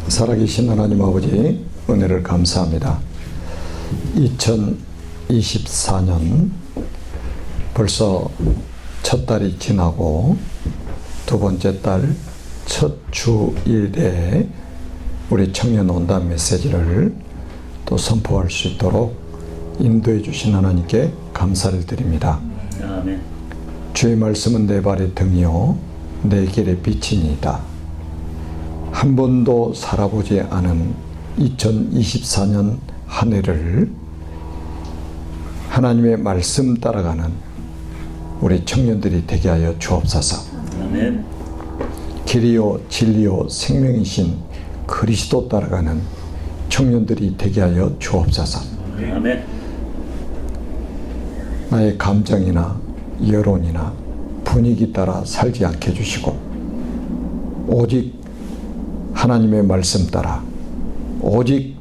살아계신 하나님 아버지 은혜를 감사합니다. 2024년 벌써 첫 달이 지나고 두 번째 달 첫 주일에 우리 청년 온담 메시지를 또 선포할 수 있도록 인도해 주신 하나님께 감사를 드립니다. 아멘. 주의 말씀은 내 발의 등이요 내 길의 빛이니이다. 한 번도 살아보지 않은 2024년 한 해를 하나님의 말씀 따라가는 우리 청년들이 되게 하여 주옵소서. 아멘. 길이요 진리요 생명이신 그리스도 따라가는 청년들이 되게 하여 주옵소서. 아멘. 나의 감정이나 여론이나 분위기 따라 살지 않게 해주시고 오직 하나님의 말씀 따라 오직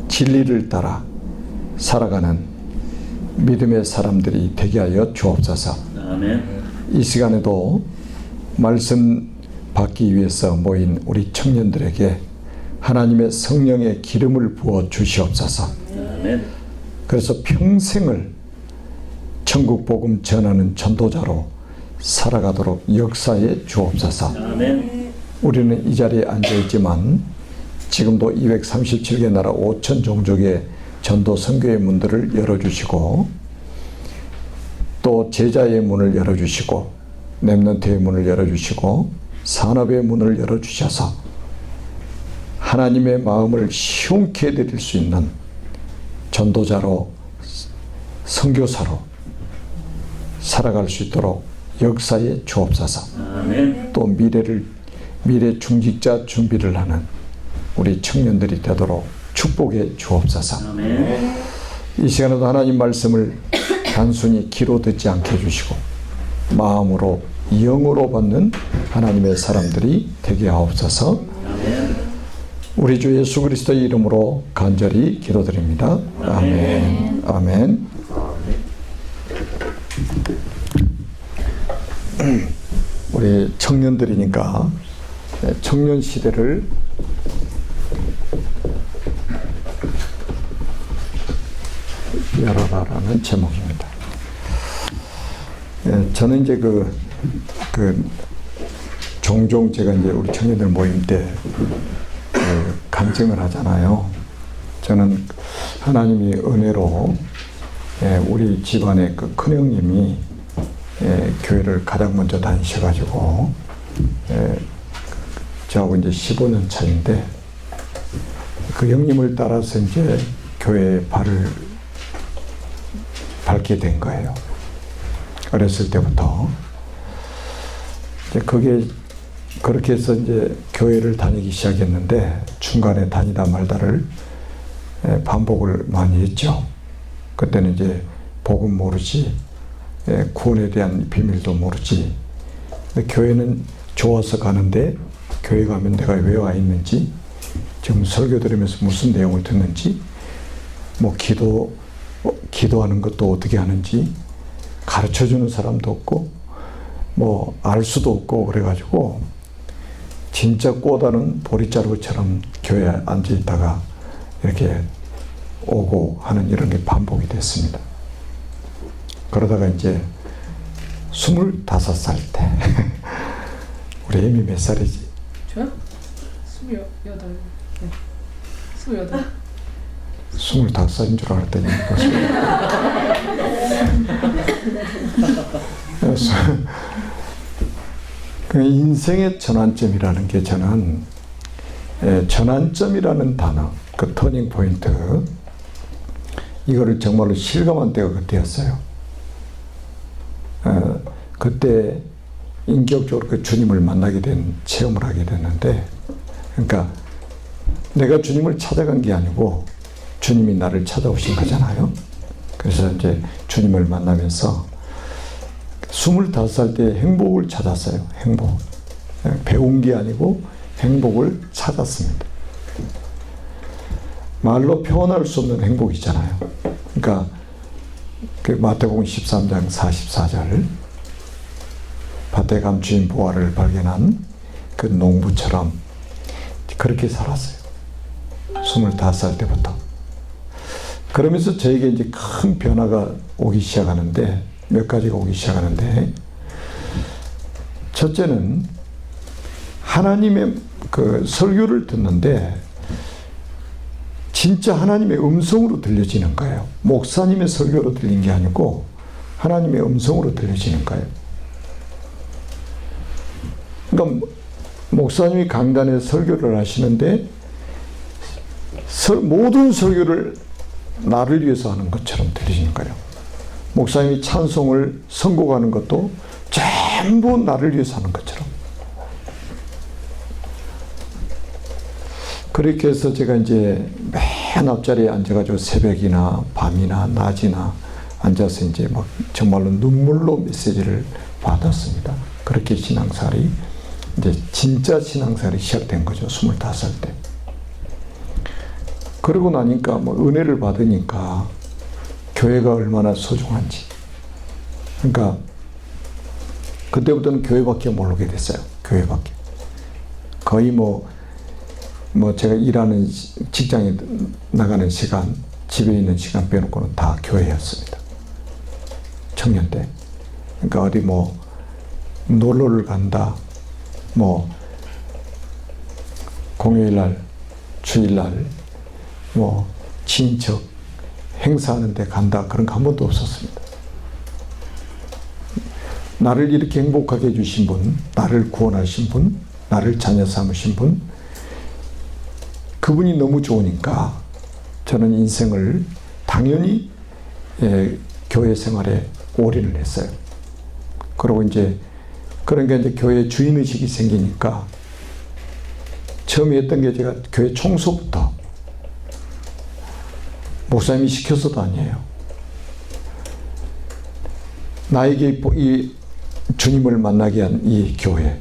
진리를 따라 살아가는 믿음의 사람들이 되게 하여 주옵소서. 아멘. 이 시간에도 말씀 받기 위해서 모인 우리 청년들에게 하나님의 성령의 기름을 부어 주시옵소서. 아멘. 그래서 평생을 천국 복음 전하는 전도자로 살아가도록 역사해 주옵소서. 아멘. 우리는 이 자리에 앉아 있지만 지금도 237개 나라 5천 종족의 전도 선교의 문들을 열어주시고 또 제자의 문을 열어주시고 렘넌트의 문을 열어주시고 산업의 문을 열어주셔서 하나님의 마음을 시원케 해드릴 수 있는 전도자로 선교사로 살아갈 수 있도록 역사에 주옵소서. 아멘. 또 미래 중직자 준비를 하는 우리 청년들이 되도록 축복해 주옵소서. 아멘. 이 시간에도 하나님 말씀을 단순히 귀로 듣지 않게 해주시고 마음으로 영으로 받는 하나님의 사람들이 되게 하옵소서. 아멘. 우리 주 예수 그리스도의 이름으로 간절히 기도드립니다. 아멘. 아멘. 우리 청년들이니까 청년 시대를 열어라라는 제목입니다. 저는 이제 종종 제가 이제 우리 청년들 모임 때 간증을 하잖아요. 저는 하나님이 은혜로 우리 집안의 그 큰형님이 교회를 가장 먼저 다니셔가지고 저하고 이제 15년 차인데 그 형님을 따라서 이제 교회에 발을 밟게 된 거예요. 어렸을 때부터. 이제 그게 그렇게 해서 이제 교회를 다니기 시작했는데 중간에 다니다 말다를 반복을 많이 했죠. 그때는 이제 복음 모르지, 구원에 대한 비밀도 모르지. 근데 교회는 좋아서 가는데 교회 가면 내가 왜 와 있는지, 지금 설교 들으면서 무슨 내용을 듣는지, 뭐 기도하는 것도 어떻게 하는지 가르쳐주는 사람도 없고 뭐 알 수도 없고 그래가지고 진짜 꼬다는 보리자루처럼 교회에 앉아 있다가 이렇게 오고 하는 이런 게 반복이 됐습니다. 그러다가 이제 25살 때 우리 애미 몇 살이지? 저요? 28. 네. 28. 25살인 줄 알았더니 그래서 그 인생의 전환점이라는 게 저는 전환점이라는 단어, 그 터닝 포인트, 이거를 정말로 실감한 때가 그때였어요. 그때 인격적으로 그 주님을 만나게 된 체험을 하게 됐는데, 그러니까 내가 주님을 찾아간 게 아니고 주님이 나를 찾아오신 거잖아요. 그래서 이제 주님을 만나면서 25살 때 행복을 찾았어요. 행복. 배운 게 아니고 행복을 찾았습니다. 말로 표현할 수 없는 행복이잖아요. 그러니까 그 마태복음 13장 44절 밭에 감추인 보화를 발견한 그 농부처럼 그렇게 살았어요. 25살 때부터. 그러면서 저에게 이제 큰 변화가 오기 시작하는데, 몇 가지가 오기 시작하는데, 첫째는 하나님의 그 설교를 듣는데 진짜 하나님의 음성으로 들려지는 거예요. 목사님의 설교로 들린 게 아니고 하나님의 음성으로 들려지는 거예요. 그러니까 목사님이 강단에 설교를 하시는데 모든 설교를 나를 위해서 하는 것처럼 들리는 거예요. 목사님이 찬송을 선곡하는 것도 전부 나를 위해서 하는 것처럼. 그렇게 해서 제가 이제 맨 앞자리에 앉아가지고 새벽이나 밤이나 낮이나 앉아서 이제 막 정말로 눈물로 메시지를 받았습니다. 그렇게 신앙생활이 이제 진짜 신앙생활이 시작된 거죠. 25살 때. 그러고 나니까 뭐 은혜를 받으니까 교회가 얼마나 소중한지. 그러니까 그때부터는 교회밖에 모르게 됐어요. 교회밖에. 거의 뭐 제가 일하는 직장에 나가는 시간, 집에 있는 시간 빼놓고는 다 교회였습니다. 청년 때. 그러니까 어디 뭐 놀러를 간다, 뭐 공휴일날, 주일날, 뭐 친척 행사하는 데 간다, 그런 거 한 번도 없었습니다. 나를 이렇게 행복하게 해주신 분, 나를 구원하신 분, 나를 자녀 삼으신 분, 그분이 너무 좋으니까 저는 인생을 당연히 교회 생활에 올인을 했어요. 그리고 이제 그러니까 이제 교회 주인의식이 생기니까 처음에 했던 게 제가 교회 청소부터, 목사님이 시켜서도 아니에요. 나에게 이 주님을 만나게 한 이 교회,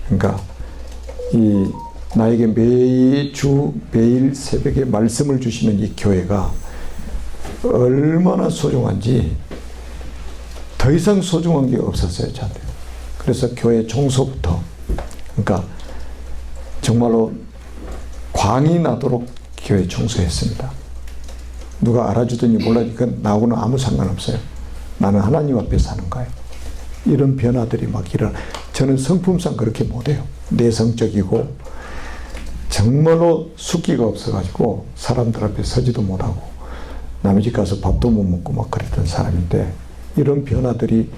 그러니까 이 나에게 매주 매일 새벽에 말씀을 주시는 이 교회가 얼마나 소중한지 더 이상 소중한 게 없었어요, 저한테. 그래서 교회 청소부터, 그러니까 정말로 광이 나도록 교회 청소했습니다. 누가 알아주든지 몰라주니까 나하고는 아무 상관없어요. 나는 하나님 앞에 사는 거예요. 이런 변화들이 막 일어나. 저는 성품상 그렇게 못해요. 내성적이고 정말로 숫기가 없어가지고 사람들 앞에 서지도 못하고 남의 집 가서 밥도 못 먹고 막 그랬던 사람인데, 이런 변화들이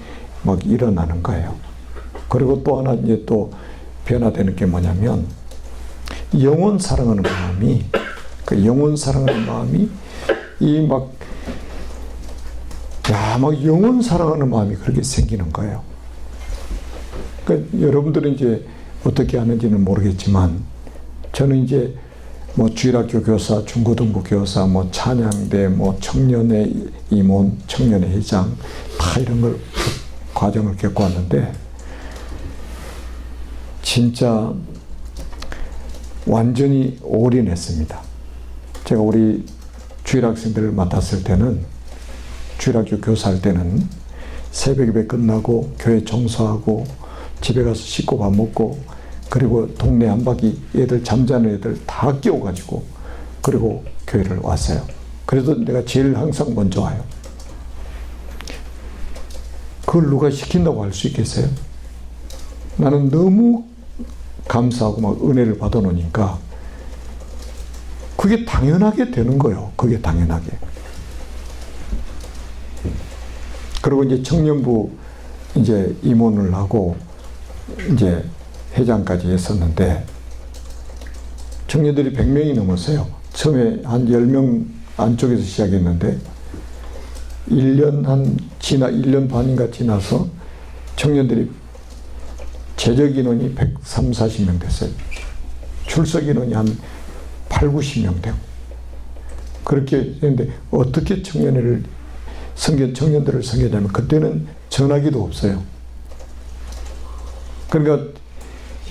막 일어나는 거예요. 그리고 또 하나 이제 또 변화되는 게 뭐냐면, 영혼 사랑하는 마음이, 그 영혼 사랑하는 마음이 이 막 영혼 사랑하는 마음이 그렇게 생기는 거예요. 그러니까 여러분들은 이제 어떻게 하는지는 모르겠지만, 저는 이제 뭐 주일학교 교사, 중고등부 교사, 뭐 찬양대, 뭐 청년회 임원, 청년회 회장, 다 이런 걸 과정을 겪고 왔는데, 진짜 완전히 올인했습니다. 제가 우리 주일학생들을 맡았을 때는, 주일학교 교사할 때는 새벽 예배 끝나고 교회 청소하고 집에 가서 씻고 밥 먹고, 그리고 동네 한 바퀴 애들 잠자는 애들 다 깨워가지고 그리고 교회를 왔어요. 그래도 내가 제일 항상 먼저 와요. 그걸 누가 시킨다고 할 수 있겠어요? 나는 너무 감사하고 막 은혜를 받아 놓으니까 그게 당연하게 되는 거예요. 그게 당연하게. 그리고 이제 청년부 이제 임원을 하고 이제 회장까지 했었는데, 청년들이 100명이 넘었어요. 처음에 한 10명 안쪽에서 시작했는데 1년 반인가 지나서 청년들이 재적 인원이 130, 40명 됐어요. 출석 인원이 한 8, 90명 되고. 그렇게 했는데 어떻게 청년들을 섬겼냐면, 그때는 전화기도 없어요. 그러니까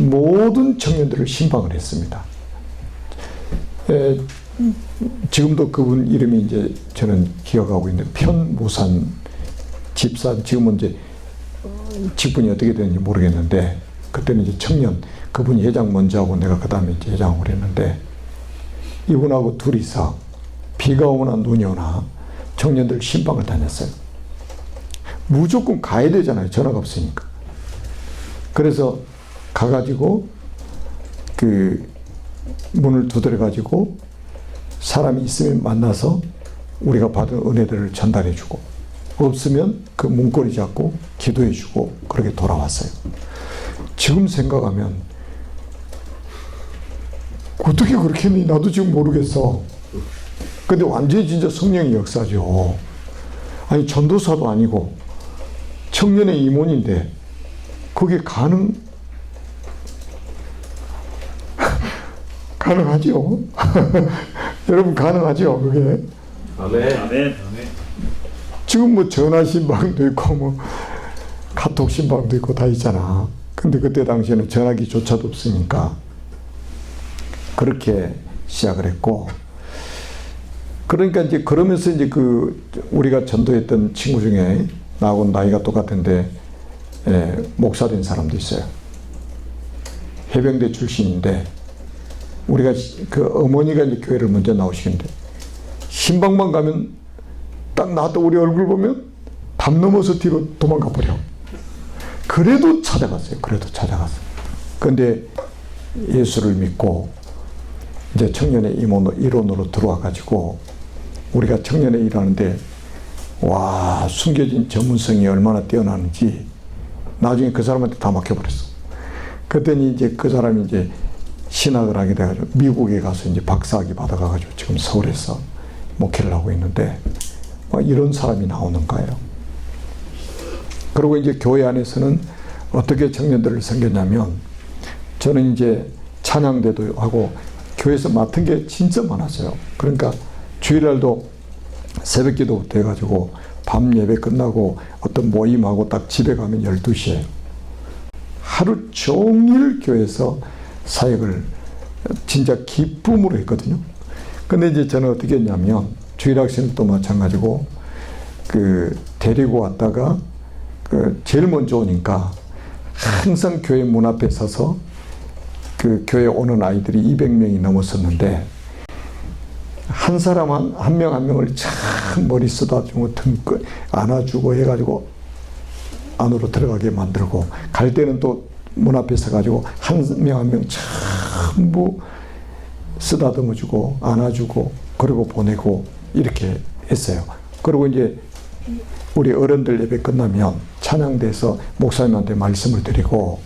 모든 청년들을 신방을 했습니다. 지금도 그분 이름이 이제 저는 기억하고 있는데, 편무산 집사, 지금은 이제 직분이 어떻게 되는지 모르겠는데, 그때는 이제 청년, 그분이 회장 먼저 하고 내가 그 다음에 이제 회장하고 그랬는데, 이분하고 둘이서 비가 오거나 눈이 오나 청년들 신방을 다녔어요. 무조건 가야 되잖아요. 전화가 없으니까. 그래서 가가지고 그 문을 두드려가지고 사람이 있으면 만나서 우리가 받은 은혜들을 전달해주고, 없으면 그 문고리 잡고 기도해주고 그렇게 돌아왔어요. 지금 생각하면 어떻게 그렇게 했니? 나도 지금 모르겠어. 근데 완전히 진짜 성령의 역사죠. 아니, 전도사도 아니고 청년의 임원인데 그게 가능하죠? 여러분, 가능하죠? 그게? 아멘. 아멘. 지금 뭐 전화 신방도 있고 뭐 카톡 신방도 있고 다 있잖아. 근데 그때 당시에는 전화기조차도 없으니까 그렇게 시작을 했고, 그러니까 이제 그러면서 이제 그 우리가 전도했던 친구 중에 나하고 나이가 똑같은데 목사 된 사람도 있어요. 해병대 출신인데, 우리가 그 어머니가 이제 교회를 먼저 나오시는데 신방만 가면 딱 나왔다 우리 얼굴 보면 담 넘어서 뒤로 도망가 버려. 그래도 찾아갔어요. 그런데 예수를 믿고 이제 청년의 일원으로 들어와 가지고 우리가 청년회 일하는데, 와, 숨겨진 전문성이 얼마나 뛰어나는지 나중에 그 사람한테 다 맡겨버렸어. 그랬더니 이제 그 사람이 이제 신학을 하게 돼가지고 미국에 가서 이제 박사학위 받아가지고 지금 서울에서 목회를 하고 있는데, 이런 사람이 나오는 거예요. 그리고 이제 교회 안에서는 어떻게 청년들을 섬겼냐면, 저는 이제 찬양대도 하고 교회에서 맡은 게 진짜 많았어요. 그러니까 주일날도 새벽 기도부터 해가지고 밤 예배 끝나고 어떤 모임하고 딱 집에 가면 12시에 하루 종일 교회에서 사역을 진짜 기쁨으로 했거든요. 근데 이제 저는 어떻게 했냐면, 주일학생도 마찬가지고 그 데리고 왔다가 그 제일 먼저 오니까 항상 교회 문 앞에 서서 그 교회 오는 아이들이 200명이 넘었었는데, 한 사람 한 명 한 명을 참 머리 쓰다주고 등끝 안아주고 해가지고 안으로 들어가게 만들고, 갈 때는 또 문 앞에 서가지고 한 명 한 명 전부 쓰다듬어주고 안아주고 그리고 보내고 이렇게 했어요. 그리고 이제 우리 어른들 예배 끝나면 찬양대에서 목사님한테 말씀을 드리고,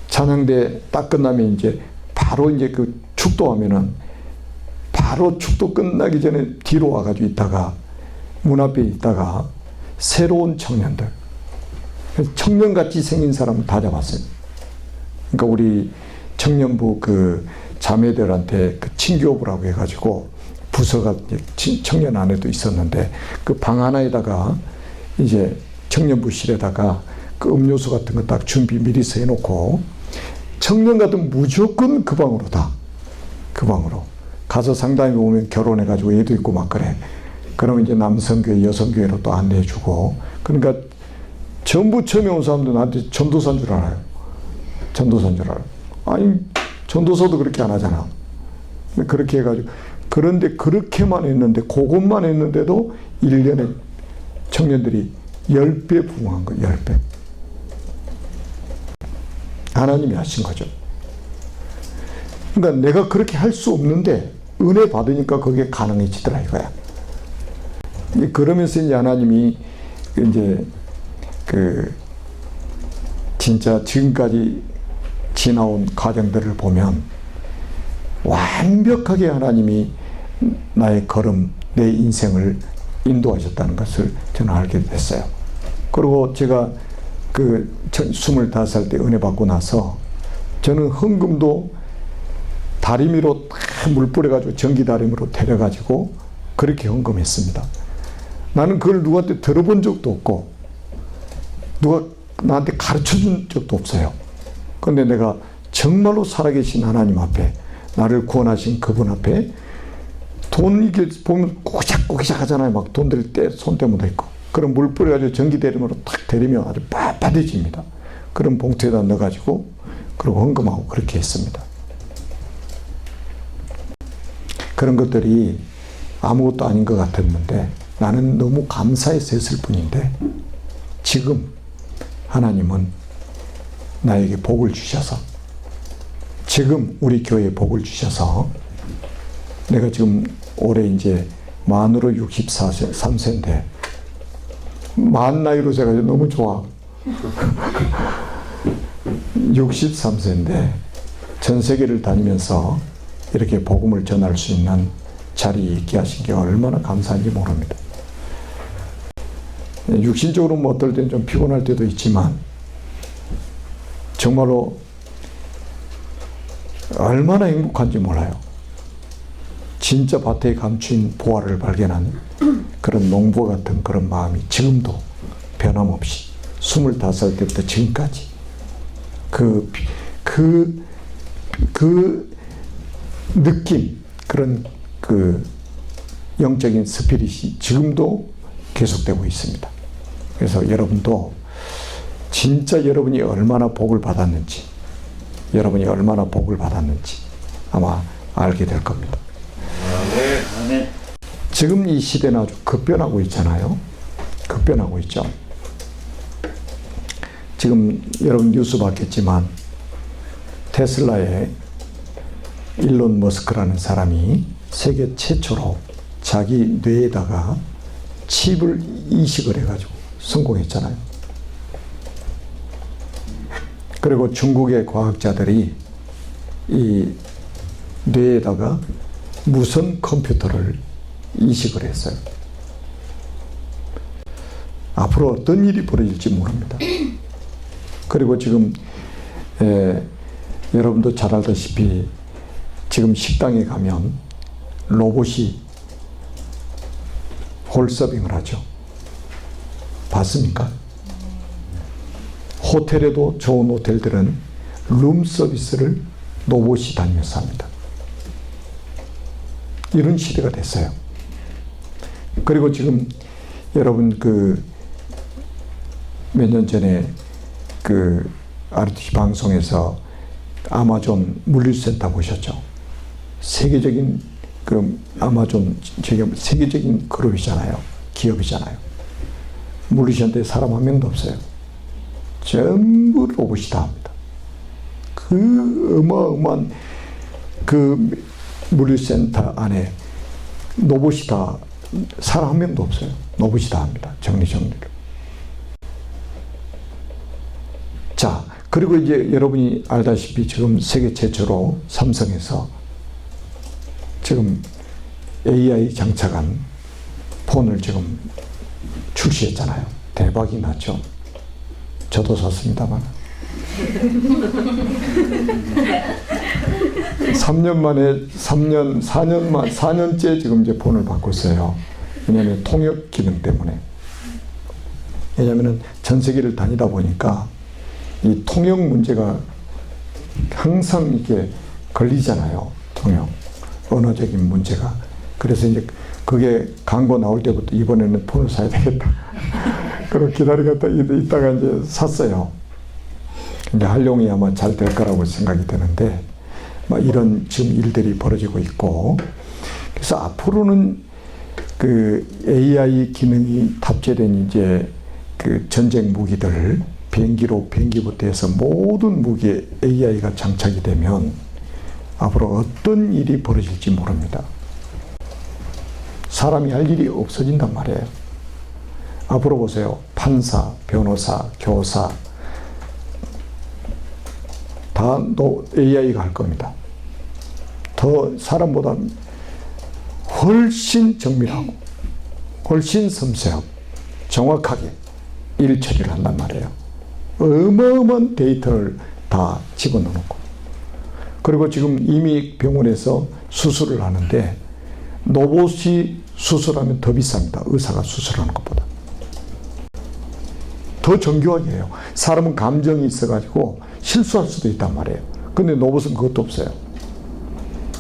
찬양대 딱 끝나면 이제 바로 이제 그 축도하면은 바로 축도 끝나기 전에 뒤로 와가지고 있다가 문 앞에 있다가 새로운 청년들, 청년같이 생긴 사람 다 잡았어요. 그러니까 우리 청년부 그 자매들한테 그 친교부라고 해가지고 부서가 청년 안에도 있었는데, 그 방 하나에다가 이제 청년부실에다가 그 음료수 같은 거 딱 준비 미리 해놓고, 청년 같은 무조건 그 방으로 그 방으로 가서 상담이 오면 결혼해가지고 애도 있고 막 그래. 그러면 이제 남성교회 여성교회로 또 안내해주고, 그러니까 전부 처음에 온 사람들 나한테 전도사인 줄 알아요. 아니, 전도사도 그렇게 안 하잖아. 그렇게 해가지고, 그런데 그렇게만 했는데, 그것만 했는데도 1년에 청년들이 10배 부흥한 거예요. 10배. 하나님이 하신 거죠. 그러니까 내가 그렇게 할 수 없는데 은혜 받으니까 그게 가능해지더라 이거야. 그러면서 이제 하나님이 이제 그 진짜 지금까지 지나온 과정들을 보면 완벽하게 하나님이 나의 걸음, 내 인생을 인도하셨다는 것을 저는 알게 됐어요. 그리고 제가 그 25살 때 은혜 받고 나서 저는 헌금도 다리미로 물 뿌려가지고 전기 다리미로 데려가지고 그렇게 헌금했습니다. 나는 그걸 누구한테 들어본 적도 없고 누가 나한테 가르쳐준 적도 없어요. 그런데 내가 정말로 살아계신 하나님 앞에, 나를 구원하신 그분 앞에 돈 이게 보면 꼬작꼬작 하잖아요. 막 돈 들 때 손대모도 있고. 그럼 물 뿌려가지고 전기 대리미로 탁 데리면 아주 빳빳해집니다. 그럼 봉투에다 넣어가지고 그리고 헌금하고 그렇게 했습니다. 그런 것들이 아무것도 아닌 것 같았는데 나는 너무 감사해서 했을 뿐인데 지금 하나님은 나에게 복을 주셔서 지금 우리 교회에 복을 주셔서 내가 지금 올해 이제 만으로 63세인데 만 나이로 제가 너무 좋아. 63세인데 전 세계를 다니면서 이렇게 복음을 전할 수 있는 자리에 있게 하신 게 얼마나 감사한지 모릅니다. 육신적으로 뭐 어떨 때는 좀 피곤할 때도 있지만 정말로 얼마나 행복한지 몰라요. 진짜 밭에 감춘 보화를 발견한 그런 농부 같은 그런 마음이 지금도 변함없이 25살 때부터 지금까지 그 느낌, 그런 그 영적인 스피릿이 지금도 계속되고 있습니다. 그래서 여러분도 진짜 여러분이 얼마나 복을 받았는지, 여러분이 얼마나 복을 받았는지 아마 알게 될 겁니다. 아멘. 지금 이 시대는 아주 급변하고 있잖아요. 급변하고 있죠. 지금 여러분 뉴스 봤겠지만 테슬라의 일론 머스크라는 사람이 세계 최초로 자기 뇌에다가 칩을 이식을 해가지고 성공했잖아요. 그리고 중국의 과학자들이 이 뇌에다가 무선 컴퓨터를 이식을 했어요. 앞으로 어떤 일이 벌어질지 모릅니다. 그리고 지금 여러분도 잘 알다시피 지금 식당에 가면 로봇이 홀서빙을 하죠. 봤습니까? 호텔에도 좋은 호텔들은 룸 서비스를 로봇이 다니면서 합니다. 이런 시대가 됐어요. 그리고 지금 여러분 그 몇 년 전에 그 RTC 방송에서 아마존 물류센터 보셨죠? 세계적인 그 아마존 세계적인 그룹이잖아요. 기업이잖아요. 물류센터에 사람 한 명도 없어요. 전부 로봇이 다 합니다. 그 어마어마한 그 물류센터 안에 로봇이 다 사람 한 명도 없어요. 로봇이 다 합니다. 정리를. 자, 그리고 이제 여러분이 알다시피 지금 세계 최초로 삼성에서 지금 AI 장착한 폰을 지금 출시했잖아요. 대박이 났죠. 저도 샀습니다만. 4년째 지금 이제 폰을 바꿨어요. 왜냐하면 통역 기능 때문에. 왜냐하면 전 세계를 다니다 보니까 이 통역 문제가 항상 이렇게 걸리잖아요. 통역. 언어적인 문제가. 그래서 이제 그게 광고 나올 때부터 이번에는 폰을 사야 되겠다. 그리고 기다리다가 이따가 이제 샀어요. 이제 활용이 아마 잘 될 거라고 생각이 되는데, 이런 지금 일들이 벌어지고 있고, 그래서 앞으로는 그 AI 기능이 탑재된 이제 그 전쟁 무기들, 비행기부터 해서 모든 무기에 AI가 장착이 되면 앞으로 어떤 일이 벌어질지 모릅니다. 사람이 할 일이 없어진단 말이에요. 앞으로 보세요. 판사, 변호사, 교사 다 AI가 할 겁니다. 더 사람보다 훨씬 정밀하고 훨씬 섬세하고 정확하게 일 처리를 한단 말이에요. 어마어마한 데이터를 다 집어넣고, 그리고 지금 이미 병원에서 수술을 하는데 로봇이 수술하면 더 비쌉니다. 의사가 수술하는 것보다. 더 정교하게 해요. 사람은 감정이 있어가지고 실수할 수도 있단 말이에요. 근데 로봇은 그것도 없어요.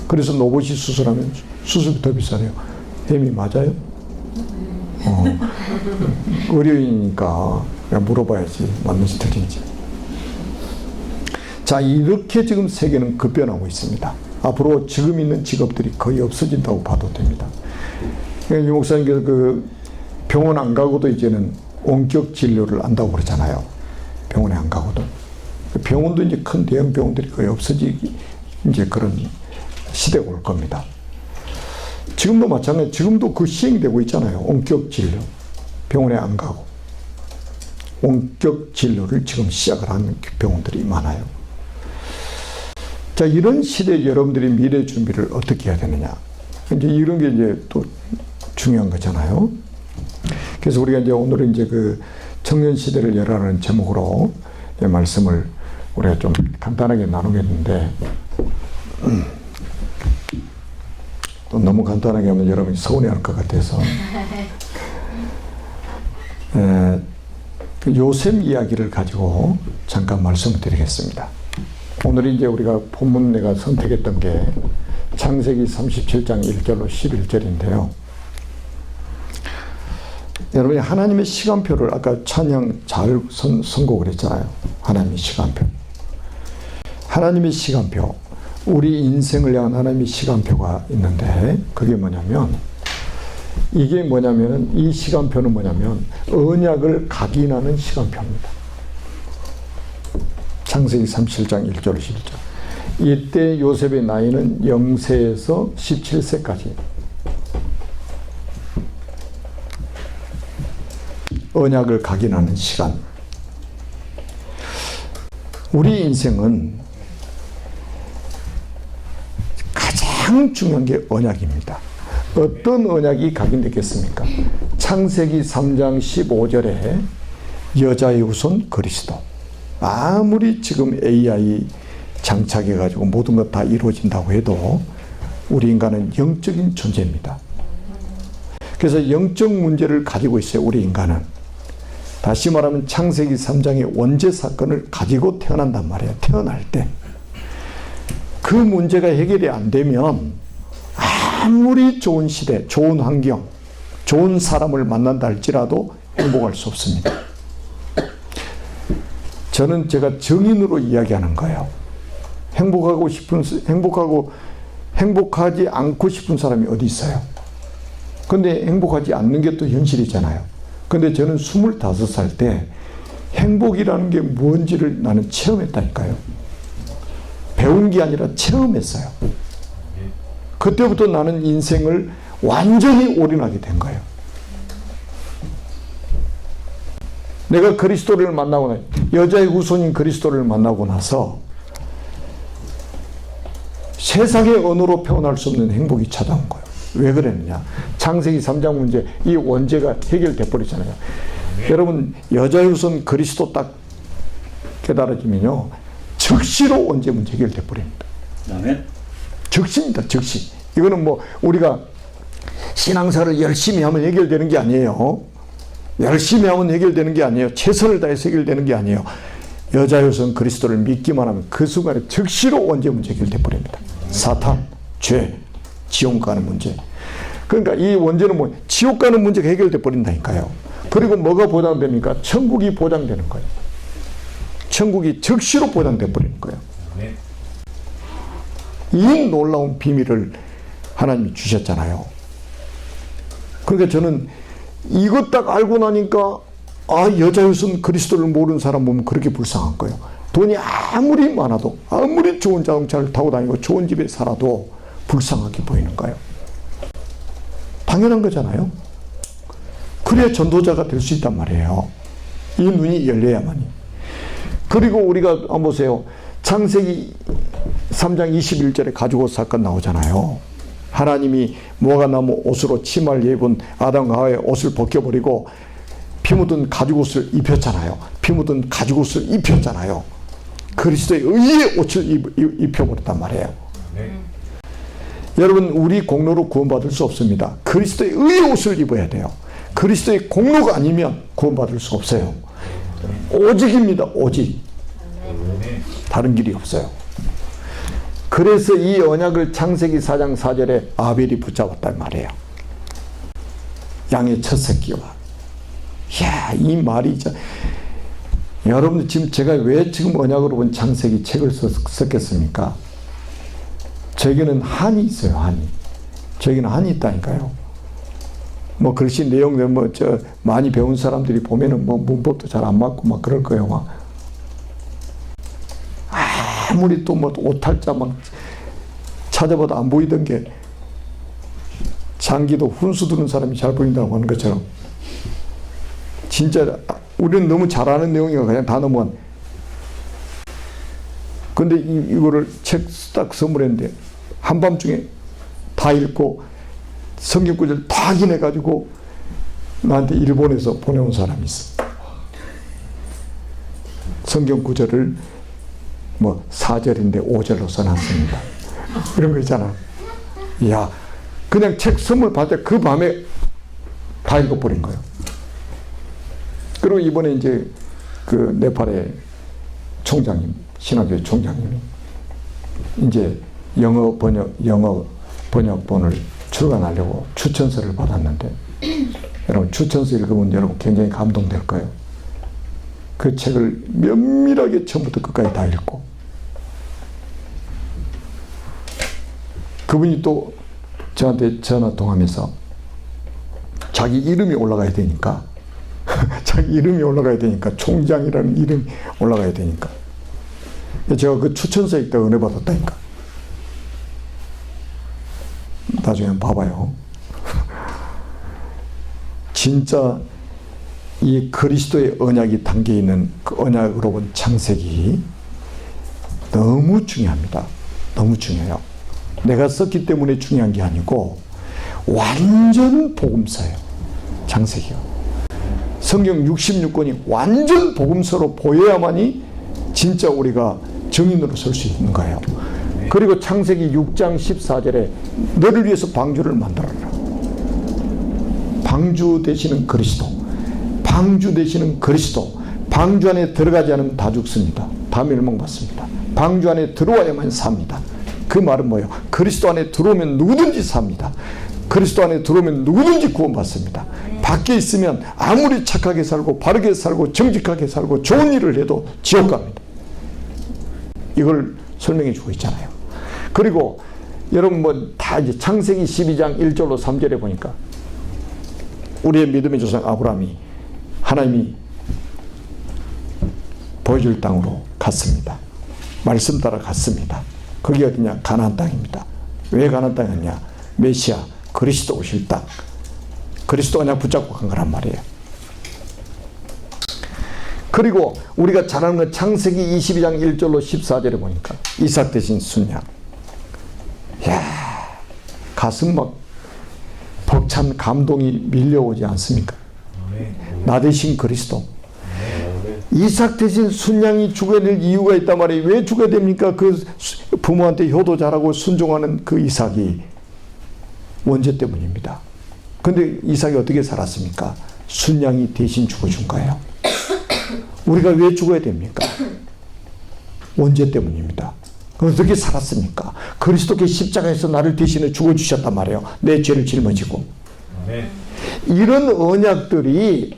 그래서 로봇이 수술하면 수술이 더 비싸네요. 햄이 맞아요? 의료인이니까 물어봐야지 맞는지 틀린지. 자, 이렇게 지금 세계는 급변하고 있습니다. 앞으로 지금 있는 직업들이 거의 없어진다고 봐도 됩니다. 유 목사님께서 그 병원 안 가고도 이제는 원격 진료를 한다고 그러잖아요. 병원에 안 가고도. 병원도 이제 큰 대형 병원들이 거의 없어지기 이제 그런 시대가 올 겁니다. 지금도 마찬가지, 지금도 그 시행되고 있잖아요. 원격 진료. 병원에 안 가고. 원격 진료를 지금 시작을 하는 병원들이 많아요. 자, 이런 시대에 여러분들이 미래 준비를 어떻게 해야 되느냐. 이제 이런 게 이제 또 중요한 거잖아요. 그래서 우리가 이제 오늘은 이제 그 청년 시대를 열어라는 제목으로 말씀을 우리가 좀 간단하게 나누겠는데, 또 너무 간단하게 하면 여러분이 서운해할 것 같아서 그 요셉 이야기를 가지고 잠깐 말씀을 드리겠습니다. 오늘 이제 우리가 본문 내가 선택했던 게 창세기 37장 1절로 11절인데요. 여러분이 하나님의 시간표를 아까 찬양 잘 선곡을 했잖아요. 하나님의 시간표. 하나님의 시간표. 우리 인생을 향한 하나님의 시간표가 있는데 그게 뭐냐면 이게 뭐냐면 이 시간표는 뭐냐면 언약을 각인하는 시간표입니다. 창세기 37장 1절 11절. 이때 요셉의 나이는 0세에서 17세까지. 언약을 각인하는 시간. 우리 인생은 가장 중요한 게 언약입니다. 어떤 언약이 각인되겠습니까? 창세기 3장 15절에 여자의 후손 그리스도. 아무리 지금 AI 장착해가지고 모든 것 다 이루어진다고 해도 우리 인간은 영적인 존재입니다. 그래서 영적 문제를 가지고 있어요. 우리 인간은. 다시 말하면 창세기 3장의 원죄 사건을 가지고 태어난단 말이에요. 태어날 때. 그 문제가 해결이 안 되면 아무리 좋은 시대, 좋은 환경, 좋은 사람을 만난다 할지라도 행복할 수 없습니다. 저는 제가 정인으로 이야기하는 거예요. 행복하지 않고 싶은 사람이 어디 있어요? 근데 행복하지 않는 게 또 현실이잖아요. 근데 저는 25살 때 행복이라는 게 뭔지를 나는 체험했다니까요. 배운 게 아니라 체험했어요. 그때부터 나는 인생을 완전히 올인하게 된 거예요. 내가 그리스도를 만나고 여자의 후손인 그리스도를 만나고 나서 세상의 언어로 표현할 수 없는 행복이 찾아온 거예요. 왜 그랬느냐? 창세기 3장 문제, 이 원죄가 해결돼 버리잖아요. 여러분, 여자의 후손 그리스도 딱 깨달아지면요, 즉시로 원죄 문제 해결돼 버립니다. 아멘. 즉시입니다. 즉시. 이거는 뭐 우리가 신앙사를 열심히 하면 해결되는 게 아니에요. 열심히 하면 해결되는 게 아니에요. 최선을 다해서 해결되는 게 아니에요. 여자의 후손 그리스도를 믿기만 하면 그 순간에 즉시로 원죄 문제 해결돼 버립니다. 사탄, 죄, 지옥 가는 문제. 그러니까 이 원죄는 뭐 지옥 가는 문제가 해결돼 버린다니까요. 그리고 뭐가 보장됩니까? 천국이 보장되는 거예요. 천국이 즉시로 보장돼 버리는 거예요. 이 놀라운 비밀을 하나님이 주셨잖아요. 그러니까 저는 이것 딱 알고 나니까 여자의 후손 그리스도를 모르는 사람 보면 그렇게 불쌍한 거예요. 돈이 아무리 많아도, 아무리 좋은 자동차를 타고 다니고 좋은 집에 살아도 불쌍하게 보이는 거예요. 당연한 거잖아요. 그래야 전도자가 될 수 있단 말이에요. 이 눈이 열려야만이. 그리고 우리가 한번 보세요. 창세기 3장 21절에 가죽옷 사건 나오잖아요. 하나님이 무화과나무 옷으로 치마를 입은 아담과 하와의 옷을 벗겨버리고 피 묻은 가죽옷을 입혔잖아요. 피 묻은 가죽옷을 입혔잖아요. 그리스도의 의의 옷을 입혀버렸단 말이에요. 여러분, 우리 공로로 구원받을 수 없습니다. 그리스도의 의의 옷을 입어야 돼요. 그리스도의 공로가 아니면 구원받을 수 없어요. 오직입니다. 오직. 다른 길이 없어요. 그래서 이 언약을 창세기 4장 4절에 아벨이 붙잡았단 말이에요. 양의 첫 새끼와. 이야, 이 말이 여러분 지금 제가 왜 지금 언약으로 본 창세기 책을 썼겠습니까? 저에게는 한이 있어요. 한이. 저에게는 한이 있다니까요. 뭐 글씨 내용들 뭐 저 많이 배운 사람들이 보면은 뭐 문법도 잘 안 맞고 막 그럴 거예요. 막 아무리 또 뭐 오탈자 막 찾아봐도 안 보이던 게 장기도 훈수 두는 사람이 잘 보인다고 하는 것처럼 진짜 우리는 너무 잘 아는 내용이가 그냥 다 넘어간. 근데 이거를 책 딱 선물했는데 한밤중에 다 읽고 성경 구절 다 확인해가지고 나한테 일본에서 보내온 사람이 있어. 성경 구절을 뭐 4절인데 5절로 써놨습니다. 이런 거 있잖아. 이야, 그냥 책 선물 받을 때 그 밤에 다 읽어버린 거예요. 그리고 이번에 이제 그 네팔의 총장님, 신학교의 총장님이 이제 영어 번역본을 출간하려고 추천서를 받았는데 여러분 추천서 읽으면 여러분 굉장히 감동될 거예요. 그 책을 면밀하게 처음부터 끝까지 다 읽고 그분이 또 저한테 전화 통화하면서 자기 이름이 올라가야 되니까 자기 이름이 올라가야 되니까 총장이라는 이름이 올라가야 되니까 제가 그 추천서 읽다 은혜 받았다니까. 나중에 한번 봐봐요. 진짜 이 그리스도의 언약이 담겨있는 그 언약으로 본 창세기 너무 중요합니다. 너무 중요해요. 내가 썼기 때문에 중요한 게 아니고 완전 복음서예요. 창세기가. 성경 66권이 완전 복음서로 보여야만이 진짜 우리가 증인으로 설 수 있는 거예요. 그리고 창세기 6장 14절에 너를 위해서 방주를 만들어라. 방주 되시는 그리스도. 방주 되시는 그리스도. 방주 안에 들어가지 않으면 다 죽습니다. 다 멸망받습니다. 방주 안에 들어와야만 삽니다. 그 말은 뭐예요? 그리스도 안에 들어오면 누구든지 삽니다. 그리스도 안에 들어오면 누구든지 구원받습니다. 밖에 있으면 아무리 착하게 살고 바르게 살고 정직하게 살고 좋은 일을 해도 지옥 갑니다. 이걸 설명해 주고 있잖아요. 그리고 여러분 뭐 다 이제 창세기 12장 1절로 3절에 보니까 우리의 믿음의 조상 아브라함이 하나님이 보여줄 땅으로 갔습니다. 말씀 따라 갔습니다. 그게 어디냐? 가나안 땅입니다. 왜 가나안 땅이었냐? 메시아 그리스도 오실 땅. 그리스도 언약 붙잡고 간 거란 말이에요. 그리고 우리가 잘 아는 건 창세기 22장 1절로 14절에 보니까 이삭 대신 순양. 이야, 가슴 막 벅찬 감동이 밀려오지 않습니까? 나 대신 그리스도. 이삭 대신 순양이 죽어야 될 이유가 있단 말이에요. 왜 죽어야 됩니까? 그 부모한테 효도 잘하고 순종하는 그 이삭이 원죄 때문입니다. 근데 이삭이 어떻게 살았습니까? 순양이 대신 죽어준 거예요. 우리가 왜 죽어야 됩니까? 원죄 때문입니다. 어떻게 살았습니까? 그리스도께 십자가에서 나를 대신해 죽어주셨단 말이에요. 내 죄를 짊어지고. 이런 언약들이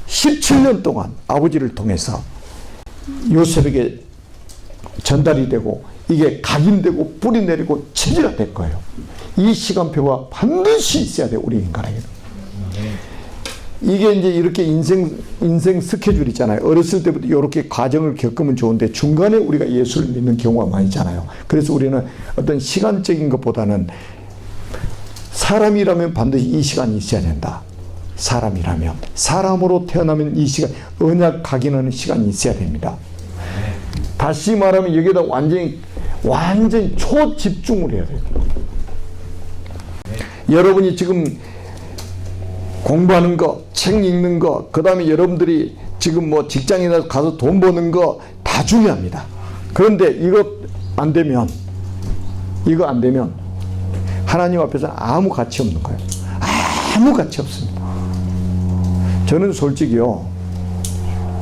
17년 동안 아버지를 통해서 요셉에게 전달이 되고 이게 각인되고 뿌리 내리고 체질화 될 거예요. 이 시간표가 반드시 있어야 돼요. 우리 인간에게는. 이게 이제 이렇게 인생 스케줄 있잖아요. 어렸을 때부터 이렇게 과정을 겪으면 좋은데 중간에 우리가 예수를 믿는 경우가 많이 있잖아요. 그래서 우리는 어떤 시간적인 것보다는 사람이라면 반드시 이 시간이 있어야 된다. 사람이라면. 사람으로 태어나면 이 시간, 언약 각인하는 시간이 있어야 됩니다. 다시 말하면 여기다 완전히 초집중을 해야 돼요. 여러분이 지금 공부하는 거, 책 읽는 거, 그 다음에 여러분들이 지금 뭐 직장에 가서 돈 버는 거 다 중요합니다. 그런데 이거 안 되면 하나님 앞에서는 아무 가치 없는 거예요. 아무 가치 없습니다. 저는 솔직히요,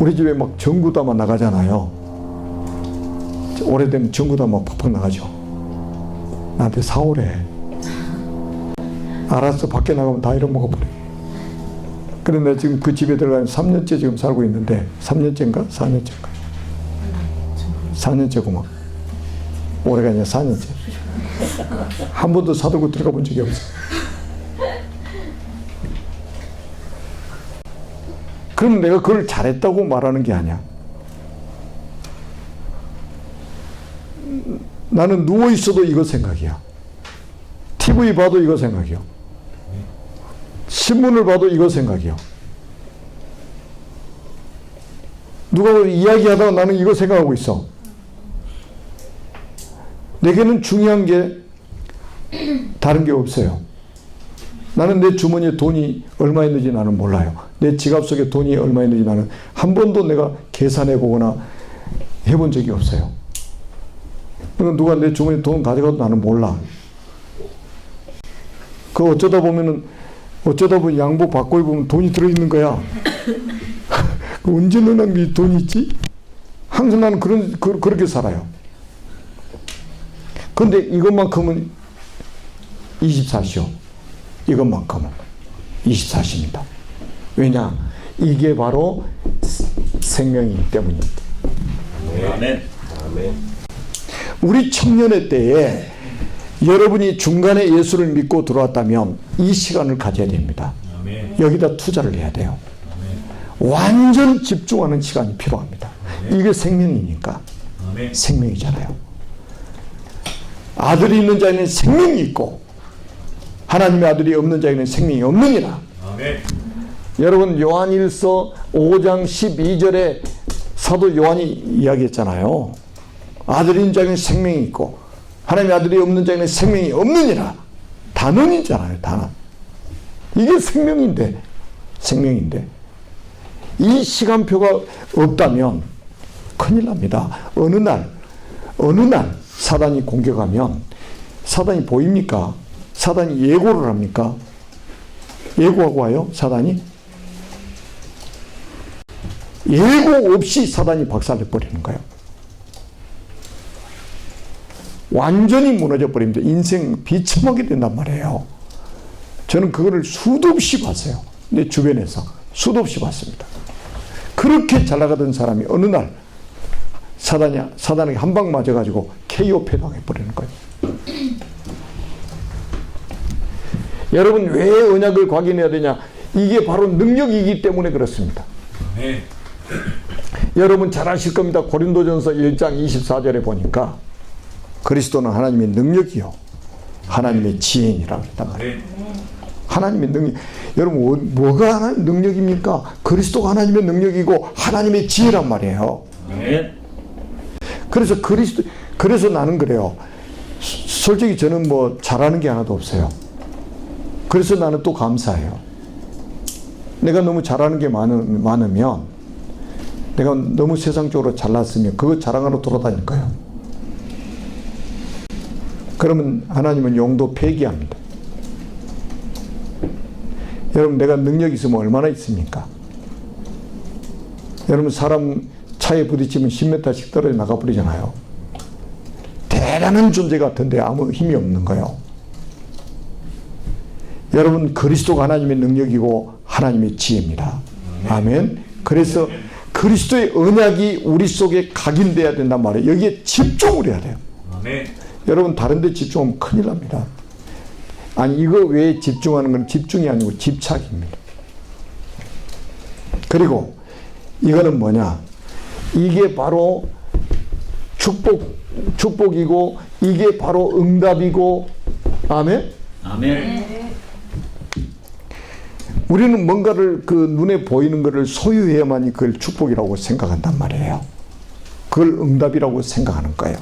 우리 집에 막 전구담아 나가잖아요. 오래되면 전구담아 팍팍 나가죠. 나한테 사오래. 알았어, 밖에 나가면 다 잃어먹어버려. 그런데 지금 그 집에 들어가서 3년째 지금 살고 있는데 3년째인가? 4년째인가? 4년째구만. 올해가 아니라 4년째. 한 번도 사들고 들어가 본 적이 없어. 그럼 내가 그걸 잘했다고 말하는 게 아니야. 나는 누워있어도 이거 생각이야. TV 봐도 이거 생각이야. 신문을 봐도 이거 생각이야. 누가 이야기하다가 나는 이거 생각하고 있어. 내게는 중요한 게 다른 게 없어요. 나는 내 주머니에 돈이 얼마 있는지 나는 몰라요. 내 지갑 속에 돈이 얼마 있는지 나는 한 번도 내가 계산해 보거나 해본 적이 없어요. 누가 내 주머니에 돈 가져가도 나는 몰라. 그 어쩌다 보면 양복 바꿔 입으면 돈이 들어있는 거야. 언제 너는 돈이 있지? 항상 나는 그렇게 살아요. 근데 이것만큼은 24시요. 이것만큼은 24시입니다. 왜냐? 이게 바로 생명이기 때문입니다. 아멘. 아멘. 우리 청년의 때에 여러분이 중간에 예수를 믿고 들어왔다면 이 시간을 가져야 됩니다. 아멘. 여기다 투자를 해야 돼요. 아멘. 완전 집중하는 시간이 필요합니다. 아멘. 이게 생명이니까. 아멘. 생명이잖아요. 아들이 있는 자에는 생명이 있고 하나님의 아들이 없는 자에는 생명이 없느니라. 아멘. 여러분 요한일서 5장 12절에 사도 요한이 이야기했잖아요. 아들이 있는 자에는 생명이 있고 하나님의 아들이 없는 자에는 생명이 없느니라. 단언이잖아요. 단언. 이게 생명인데 이 시간표가 없다면 큰일 납니다. 어느 날 사단이 공격하면 사단이 보입니까? 사단이 예고를 합니까? 예고하고 와요? 사단이? 예고 없이 사단이 박살내버리는 거예요. 완전히 무너져 버립니다. 인생 비참하게 된단 말이에요. 저는 그거를 수도 없이 봤어요. 내 주변에서 수도 없이 봤습니다. 그렇게 잘 나가던 사람이 어느 날 사단에게 한 방 맞아가지고 KO 패당해버리는 거예요. 여러분 왜 언약을 각인해야 되냐? 이게 바로 능력이기 때문에 그렇습니다. 네. 여러분 잘 아실 겁니다. 고린도전서 1장 24절에 보니까 그리스도는 하나님의 능력이요 하나님의 지혜니라고 했단 말이에요. 하나님의 능력. 여러분 뭐가 능력입니까? 그리스도가 하나님의 능력이고 하나님의 지혜란 말이에요. 네. 그래서 나는 그래요. 솔직히 저는 뭐 잘하는 게 하나도 없어요. 그래서 나는 또 감사해요. 내가 너무 잘하는 게 많으면 내가 너무 세상적으로 잘났으면 그거 자랑하러 돌아다닐 거예요. 그러면 하나님은 용도 폐기합니다. 여러분 내가 능력이 있으면 얼마나 있습니까? 여러분 사람 차에 부딪히면 10m씩 떨어져 나가버리잖아요. 대단한 존재 같은데 아무 힘이 없는 거예요. 여러분 그리스도가 하나님의 능력이고 하나님의 지혜입니다. 아멘. 그래서 그리스도의 언약이 우리 속에 각인돼야 된단 말이에요. 여기에 집중을 해야 돼요. 아멘. 여러분 다른 데 집중하면 큰일 납니다. 아니 이거 외에 집중하는 건 집중이 아니고 집착입니다. 그리고 이거는 뭐냐? 이게 바로 축복이고 이게 바로 응답이고 아멘? 아멘. 우리는 뭔가를 그 눈에 보이는 것을 소유해야만이 그걸 축복이라고 생각한단 말이에요. 그걸 응답이라고 생각하는 거예요.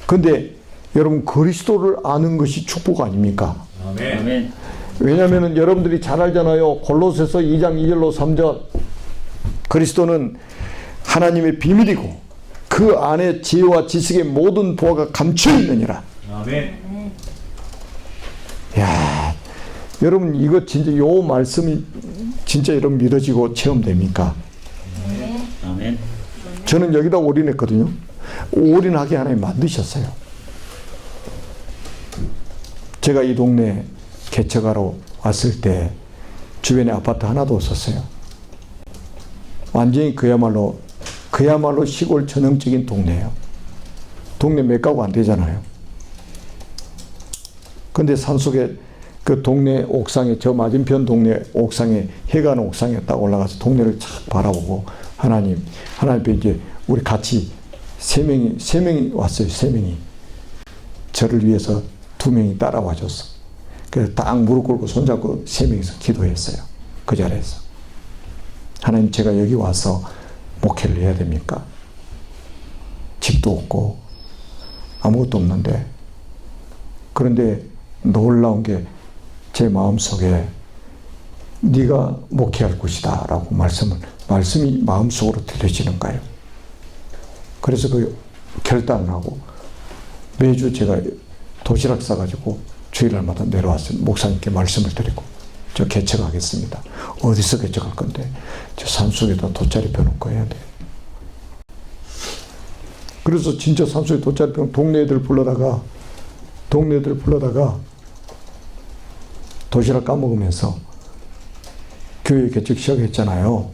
근데 여러분 그리스도를 아는 것이 축복 아닙니까? 아멘. 아멘. 왜냐하면 여러분들이 잘 알잖아요. 골로새서 2장 2절로 3절 그리스도는 하나님의 비밀이고 그 안에 지혜와 지식의 모든 보화가 감춰 있느니라. 아멘. 야, 여러분 이거 진짜 요 말씀이 진짜 여러분 믿어지고 체험됩니까? 아멘. 저는 여기다 올인했거든요. 올인하게 하나님 만드셨어요. 제가 이 동네 개척하러 왔을 때 주변에 아파트 하나도 없었어요. 완전히 그야말로 시골 전형적인 동네예요. 동네 몇 가구 안 되잖아요. 근데 산속에 그 동네 옥상에, 저 맞은편 동네 옥상에, 해관 옥상에 딱 올라가서 동네를 착 바라보고 하나님 앞에 이제 우리 같이 세 명이 왔어요. 세 명이. 저를 위해서 2명이 따라와 줬어. 그래서 딱 무릎 꿇고 손잡고 3명이서 기도했어요. 그 자리에서. 하나님, 제가 여기 와서 목회를 해야 됩니까? 집도 없고 아무것도 없는데, 그런데 놀라운 게 제 마음속에 네가 목회할 곳이다 라고 말씀이 마음속으로 들려지는 거예요. 그래서 그 결단을 하고 매주 제가 도시락 싸가지고 주일날마다 내려왔어요. 목사님께 말씀을 드리고, 저 개척하겠습니다. 어디서 개척할 건데? 저 산속에다 돗자리 펴놓고 해야 돼. 그래서 진짜 산속에 돗자리 펴놓고 동네 애들 불러다가 도시락 까먹으면서 교회 개척 시작했잖아요.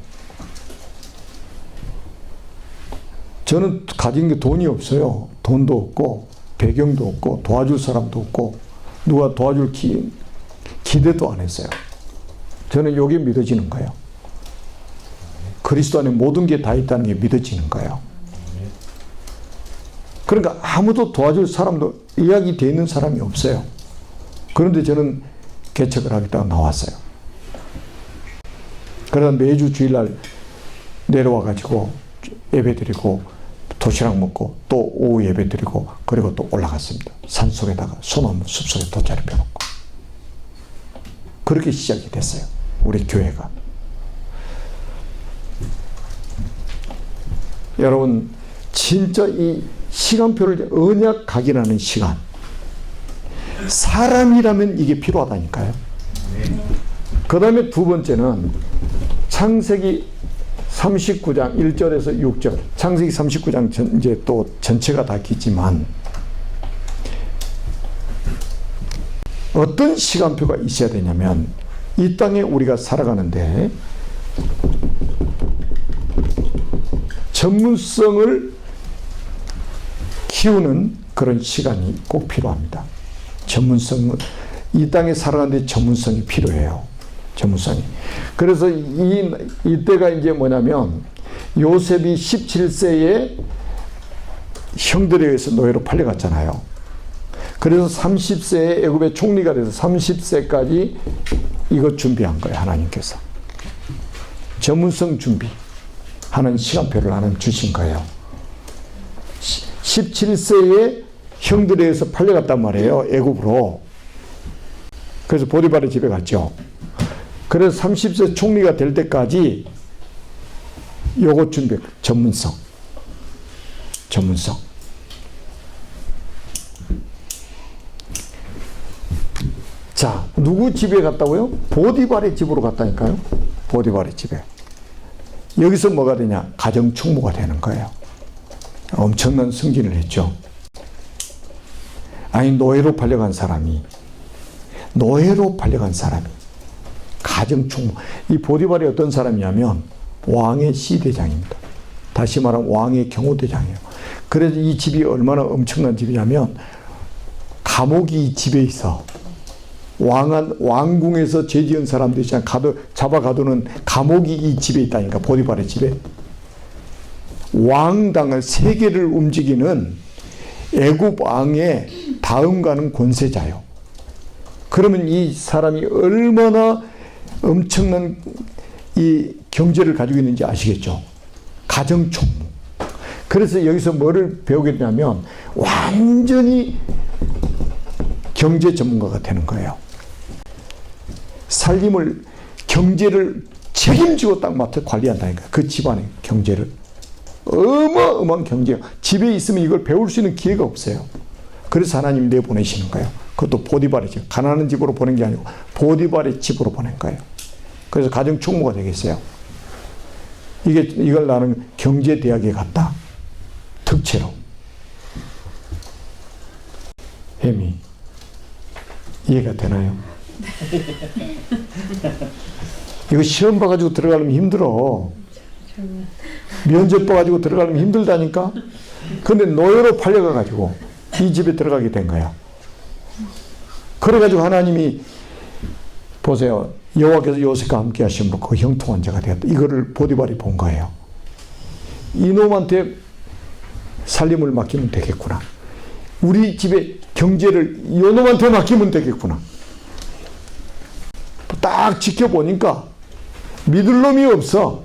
저는 가진 게 돈이 없어요. 돈도 없고 배경도 없고 도와줄 사람도 없고 누가 도와줄 기대도 안 했어요. 저는 이게 믿어지는 거예요. 그리스도 안에 모든 게 다 있다는 게 믿어지는 거예요. 그러니까 아무도 도와줄 사람도 이야기 돼 있는 사람이 없어요. 그런데 저는 개척을 하겠다고 나왔어요. 그러다 매주 주일날 내려와가지고 예배 드리고 도시락 먹고 또 오후 예배 드리고 그리고 또 올라갔습니다. 산속에다가 소나무 숲속에 돗자리 펴놓고. 그렇게 시작이 됐어요. 우리 교회가. 여러분, 진짜 이 시간표를 언약 각이라는 시간, 사람이라면 이게 필요하다니까요. 그 다음에 두 번째는 창세기 39장 1절에서 6절, 창세기 39장 이제 또 전체가 다 있지만 어떤 시간표가 있어야 되냐면, 이 땅에 우리가 살아가는데 전문성을 키우는 그런 시간이 꼭 필요합니다. 이 땅에 살아가는데 전문성이 필요해요. 전문성이. 그래서 이때가 이제 뭐냐면, 요셉이 17세에 형들에 의해서 노예로 팔려갔잖아요. 그래서 30세에 애굽의 총리가 돼서 30세까지 이것 준비한 거예요. 하나님께서. 전문성 준비하는 시간표를 하나님 주신 거예요. 17세에 형들에 의해서 팔려갔단 말이에요. 애굽으로. 그래서 보디발의 집에 갔죠. 그래서 30세 총리가 될 때까지 요것 준비, 전문성. 자, 누구 집에 갔다고요? 보디발의 집으로 갔다니까요. 보디발의 집에. 여기서 뭐가 되냐? 가정총무가 되는 거예요. 엄청난 승진을 했죠. 아니, 노예로 팔려간 사람이 가정총무. 이 보디발이 어떤 사람이냐면 왕의 시대장입니다. 다시 말하면 왕의 경호대장이에요. 그래서 이 집이 얼마나 엄청난 집이냐면, 감옥이 이 집에 있어. 왕궁에서 죄 지은 사람들 있잖아. 잡아 가두는 감옥이 이 집에 있다니까. 보디발의 집에. 왕당을, 세계를 움직이는 애굽 왕의 다음 가는 권세자요. 그러면 이 사람이 얼마나 엄청난 이 경제를 가지고 있는지 아시겠죠? 가정총무. 그래서 여기서 뭐를 배우게 되냐면 완전히 경제 전문가가 되는 거예요. 살림을, 경제를 책임지고 딱 맡아 관리한다니까. 그 집안의 경제를. 어마어마한 경제예요. 집에 있으면 이걸 배울 수 있는 기회가 없어요. 그래서 하나님이 내보내시는 거예요. 그것도 보디발의 집. 가난한 집으로 보낸 게 아니고 보디발의 집으로 보낸 거예요. 그래서 가정총무가 되겠어요. 이걸 나는 경제대학에 갔다. 특채로. 혜미, 이해가 되나요? 이거 시험 봐가지고 들어가면 힘들어. 면접 봐가지고 들어가면 힘들다니까. 근데 노예로 팔려가가지고 이 집에 들어가게 된 거야. 그래가지고 하나님이 보세요. 여호와께서 요셉과 함께 하시므로 그 형통한 자가 되었다. 이거를 보디발이 본 거예요. 이놈한테 살림을 맡기면 되겠구나. 우리 집의 경제를 이놈한테 맡기면 되겠구나. 딱 지켜보니까 믿을 놈이 없어.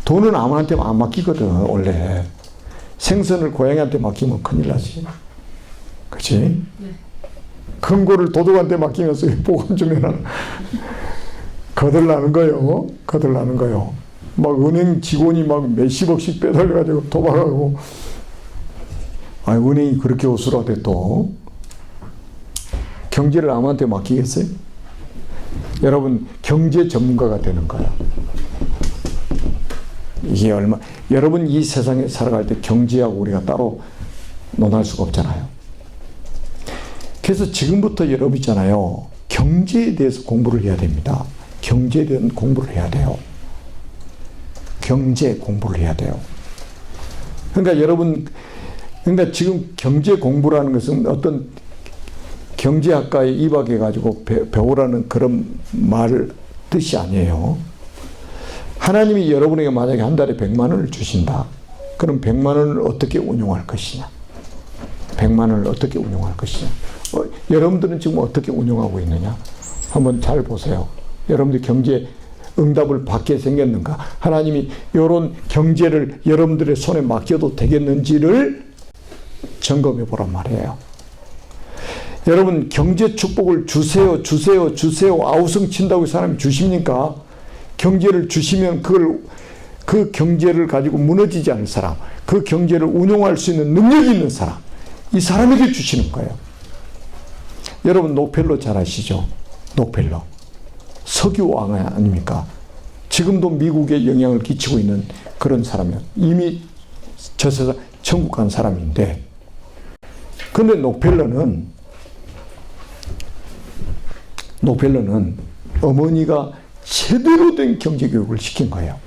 돈은 아무한테 안 맡기거든 원래. 생선을 고양이한테 맡기면 큰일 나지. 그치? 네. 큰 거를 도둑한테 맡기면서 보관 좀 해라. 거들나는 거요. 거들나는 거요. 막 은행 직원이 막 몇십억씩 빼돌려가지고 도박하고. 아, 은행이 그렇게 오스라대 또. 경제를 아무한테 맡기겠어요? 여러분, 경제 전문가가 되는 거야. 이게 여러분 이 세상에 살아갈 때 경제하고 우리가 따로 논할 수가 없잖아요. 그래서 지금부터 여러분 있잖아요. 경제에 대해서 공부를 해야 됩니다. 경제에 대한 공부를 해야 돼요. 경제 공부를 해야 돼요. 그러니까 여러분, 그러니까 지금 경제 공부라는 것은 어떤 경제학과에 입학해가지고 배우라는 그런 말 뜻이 아니에요. 하나님이 여러분에게 만약에 한 달에 100만 원을 주신다. 그럼 100만 원을 어떻게 운용할 것이냐? 100만 원을 어떻게 운용할 것이냐? 여러분들은 지금 어떻게 운용하고 있느냐? 한번 잘 보세요. 여러분들 경제 응답을 받게 생겼는가? 하나님이 이런 경제를 여러분들의 손에 맡겨도 되겠는지를 점검해 보란 말이에요. 여러분 경제 축복을 주세요, 주세요, 주세요 아우성 친다고 사람이 주십니까? 경제를 주시면 그 경제를 가지고 무너지지 않을 사람, 그 경제를 운용할 수 있는 능력이 있는 사람, 이 사람에게 주시는 거예요. 여러분 록펠러 잘 아시죠? 록펠러 석유왕 아닙니까? 지금도 미국에 영향을 끼치고 있는 그런 사람이에요. 이미 저 세상 천국 간 사람인데, 근데 록펠러는 어머니가 제대로 된 경제교육을 시킨 거예요.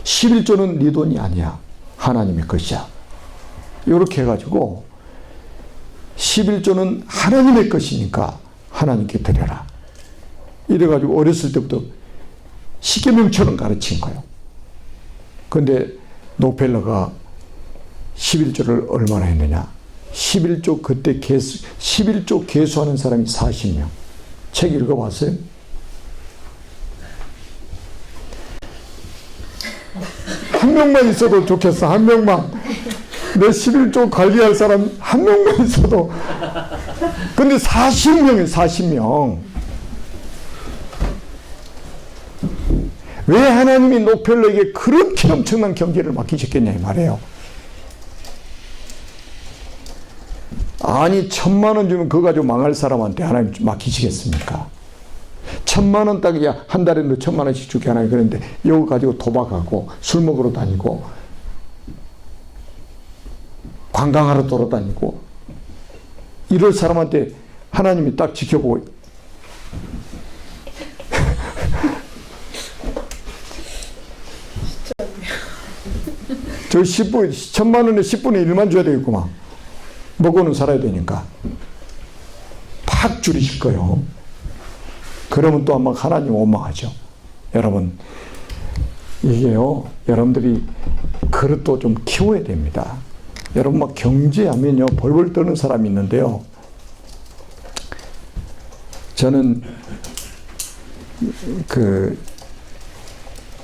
11조는 네 돈이 아니야. 하나님의 것이야. 이렇게 해가지고 11조는 하나님의 것이니까 하나님께 드려라. 이래가지고 어렸을 때부터 십계명처럼 가르친 거예요. 근데 록펠러가 11조를 얼마나 했느냐. 11조 그때 11조 계수하는 사람이 40명. 책 읽어봤어요? 한 명만 있어도 좋겠어. 한 명만. 내 11조 관리할 사람 한 명만 있어도. 근데 40명이에요. 40명. 왜 하나님이 록펠러에게 그렇게 엄청난 경제를 맡기셨겠냐 이 말이에요. 아니 1,000만 원 주면 그거 가지고 망할 사람한테 하나님 맡기시겠습니까? 1,000만 원 딱 한 달에 너 1,000만 원씩 줄게 하나님 그랬는데 이거 가지고 도박하고 술 먹으러 다니고 관광하러 돌아다니고 이럴 사람한테 하나님이 딱 지켜보고 저 1,000만 원에 10분의 1만 줘야 되겠구만. 먹고는 살아야 되니까. 팍 줄이실 거예요. 그러면 또 아마 하나님 원망하죠. 여러분, 이게요, 여러분들이 그릇도 좀 키워야 됩니다. 여러분, 막 경제하면요, 벌벌 떠는 사람이 있는데요. 저는,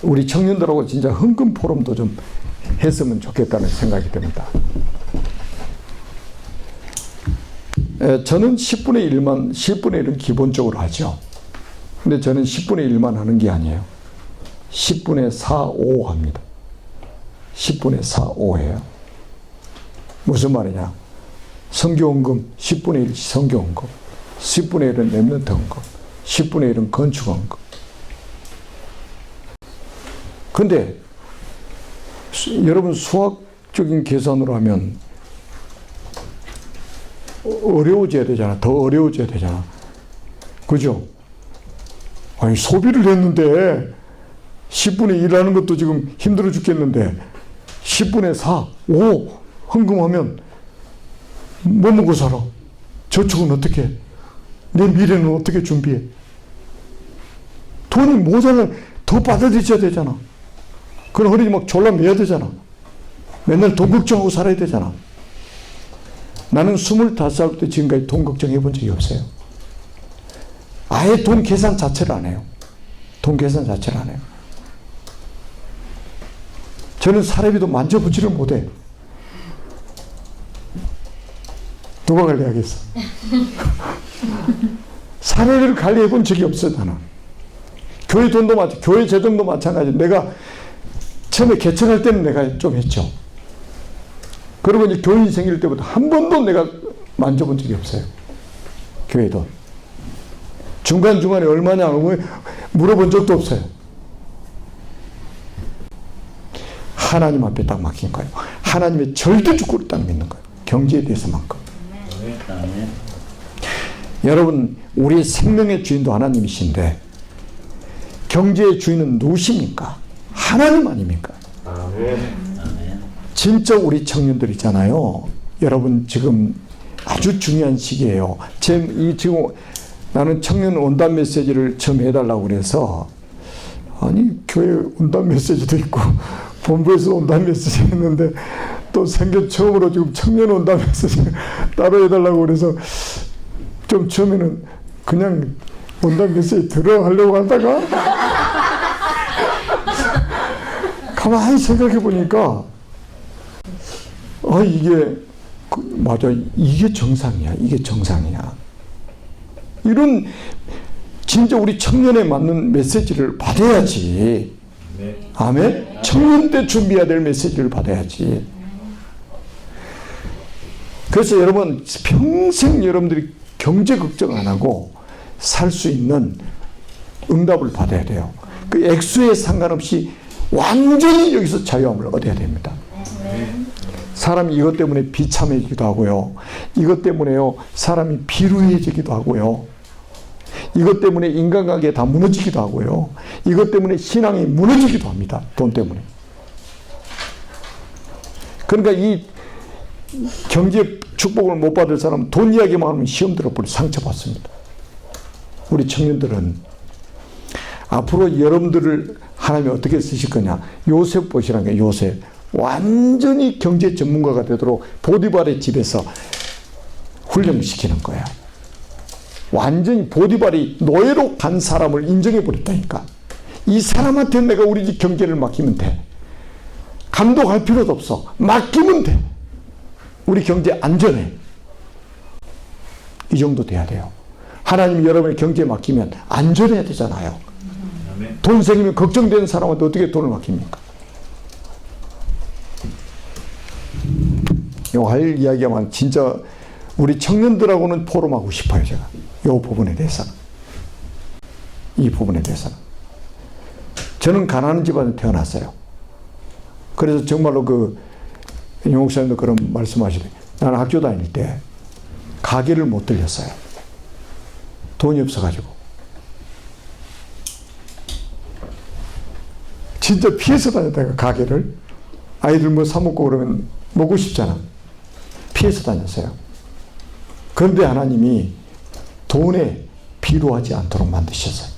우리 청년들하고 진짜 헌금 포럼도 좀 했으면 좋겠다는 생각이 듭니다. 저는 10분의 1은 기본적으로 하죠. 근데 저는 10분의 1만 하는 게 아니에요. 10분의 4, 5 합니다. 10분의 4, 5 해요. 무슨 말이냐. 선교헌금 10분의 1 선교헌금, 10분의 1은 랩런트 헌금, 10분의 1은 건축헌금. 근데 여러분 수학적인 계산으로 하면 어려워져야 되잖아. 더 어려워져야 되잖아. 그죠? 아니, 소비를 했는데 10분의 1 하는 것도 지금 힘들어 죽겠는데 10분의 4, 5 헌금하면 뭐 먹고 살아? 저축은 어떻게 해? 내 미래는 어떻게 준비해? 돈이 모자라면 더 받아들여야 되잖아. 그럼 허리 막 졸라매야 되잖아. 맨날 돈 걱정하고 살아야 되잖아. 나는 25살 때 지금까지 돈 걱정해 본 적이 없어요. 아예 돈 계산 자체를 안 해요. 돈 계산 자체를 안 해요. 저는 사례비도 만져보지를 못해. 누가 관리하겠어? 사례를 관리해 본 적이 없어, 나는. 교회 돈도 교회 재정도 마찬가지. 내가 처음에 개척할 때는 내가 좀 했죠. 그리고 이제 교인이 생길 때부터 한 번도 내가 만져본 적이 없어요. 교회 돈. 중간중간에 얼마냐 물어본 적도 없어요. 하나님 앞에 딱 맡긴 거예요. 하나님의 절대 주권을 딱 믿는 거예요. 경제에 대해서만큼. 아멘. 여러분, 우리의 생명의 주인도 하나님이신데 경제의 주인은 누구십니까? 하나님 아닙니까? 아멘. 진짜 우리 청년들이잖아요. 여러분, 지금 아주 중요한 시기예요. 지금 나는 청년 온단 메시지를 처음 해달라고 그래서, 아니, 교회 온단 메시지도 있고 본부에서 온단 메시지 했는데 또 생겨 처음으로 지금 청년 온단 메시지 따로 해달라고 그래서 좀 처음에는 그냥 온단 메시지 들어가려고 하다가 가만히 생각해 보니까 이게 맞아, 이게 정상이야. 이게 정상이야. 이런 진짜 우리 청년에 맞는 메시지를 받아야지. 아멘. 청년 때 준비해야 될 메시지를 받아야지. 그래서 여러분, 평생 여러분들이 경제 걱정 안 하고 살 수 있는 응답을 받아야 돼요. 그 액수에 상관없이 완전히 여기서 자유함을 얻어야 됩니다. 사람이 이것 때문에 비참해지기도 하고요. 이것 때문에요, 사람이 비루해지기도 하고요. 이것 때문에 인간관계 다 무너지기도 하고요. 이것 때문에 신앙이 무너지기도 합니다. 돈 때문에. 그러니까 이 경제 축복을 못 받을 사람은 돈 이야기만 하면 시험 들어버려 상처받습니다. 우리 청년들은 앞으로 여러분들을 하나님이 어떻게 쓰실 거냐. 요셉 보시라는 게 요셉. 완전히 경제 전문가가 되도록 보디발의 집에서 훈련시키는 거야. 완전히 보디발이 노예로 간 사람을 인정해 버렸다니까. 이 사람한테 내가 우리 집 경제를 맡기면 돼. 감독할 필요도 없어. 맡기면 돼. 우리 경제 안전해. 이 정도 돼야 돼요. 하나님이 여러분의 경제에 맡기면 안전해야 되잖아요. 돈 생기면 걱정되는 사람한테 어떻게 돈을 맡깁니까? 할 이야기만 진짜 우리 청년들하고는 포럼하고 싶어요. 제가 이 부분에 대해서는, 이 부분에 대해서는 저는 가난한 집안에 태어났어요. 그래서 정말로 그 영옥사님도 그런 말씀하시대. 나는 학교 다닐 때 가게를 못 들렸어요. 돈이 없어가지고. 진짜 피해서 다녔다니까. 가게를 아이들 뭐 사 먹고 그러면 먹고 싶잖아. 피해서 다녔어요. 그런데 하나님이 돈에 비루하지 않도록 만드셨어요.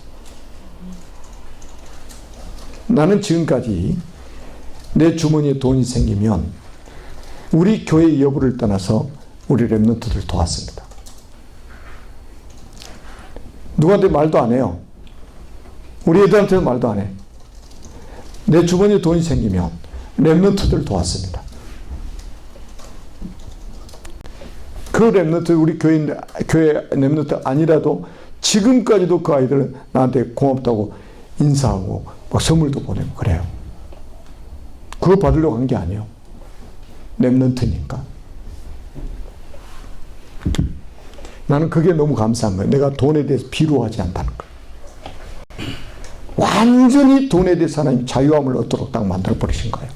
나는 지금까지 내 주머니에 돈이 생기면 우리 교회 여부를 떠나서 우리 렘넌트들 도왔습니다. 누구한테 말도 안 해요. 우리 애들한테는 말도 안 해. 내 주머니에 돈이 생기면 렘넌트들 도왔습니다. 그 렘넌트, 우리 교회 렘넌트 아니라도 지금까지도 그 아이들은 나한테 고맙다고 인사하고 막 선물도 보내고 그래요. 그거 받으려고 한 게 아니에요. 렘넌트니까. 나는 그게 너무 감사한 거예요. 내가 돈에 대해서 비루하지 않다는 거예요. 완전히 돈에 대해서 하나님 자유함을 얻도록 딱 만들어버리신 거예요.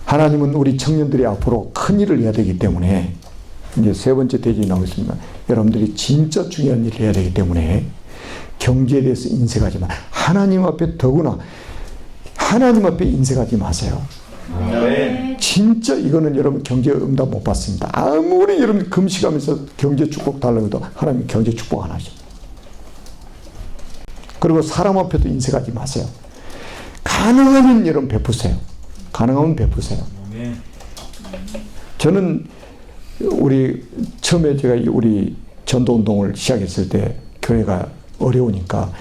하나님은 우리 청년들이 앞으로 큰 일을 해야 되기 때문에 이제 세 번째 대지에 나오겠습니다. 여러분들이 진짜 중요한 일을 해야 되기 때문에 경제에 대해서 인색하지 마. 하나님 앞에 더구나 하나님 앞에 인색하지 마세요. 아멘. 진짜 이거는 여러분 경제 응답 못 받습니다. 아무리 여러분 금식하면서 경제 축복 달라고 해도 하나님 경제 축복 안 하죠. 그리고 사람 앞에도 인색하지 마세요. 가능하면 여러분 베푸세요. 가능하면 베푸세요. 아멘. 저는 우리 처음에 제가 우리 전도운동을 시작했을 때 교회가 어려우니까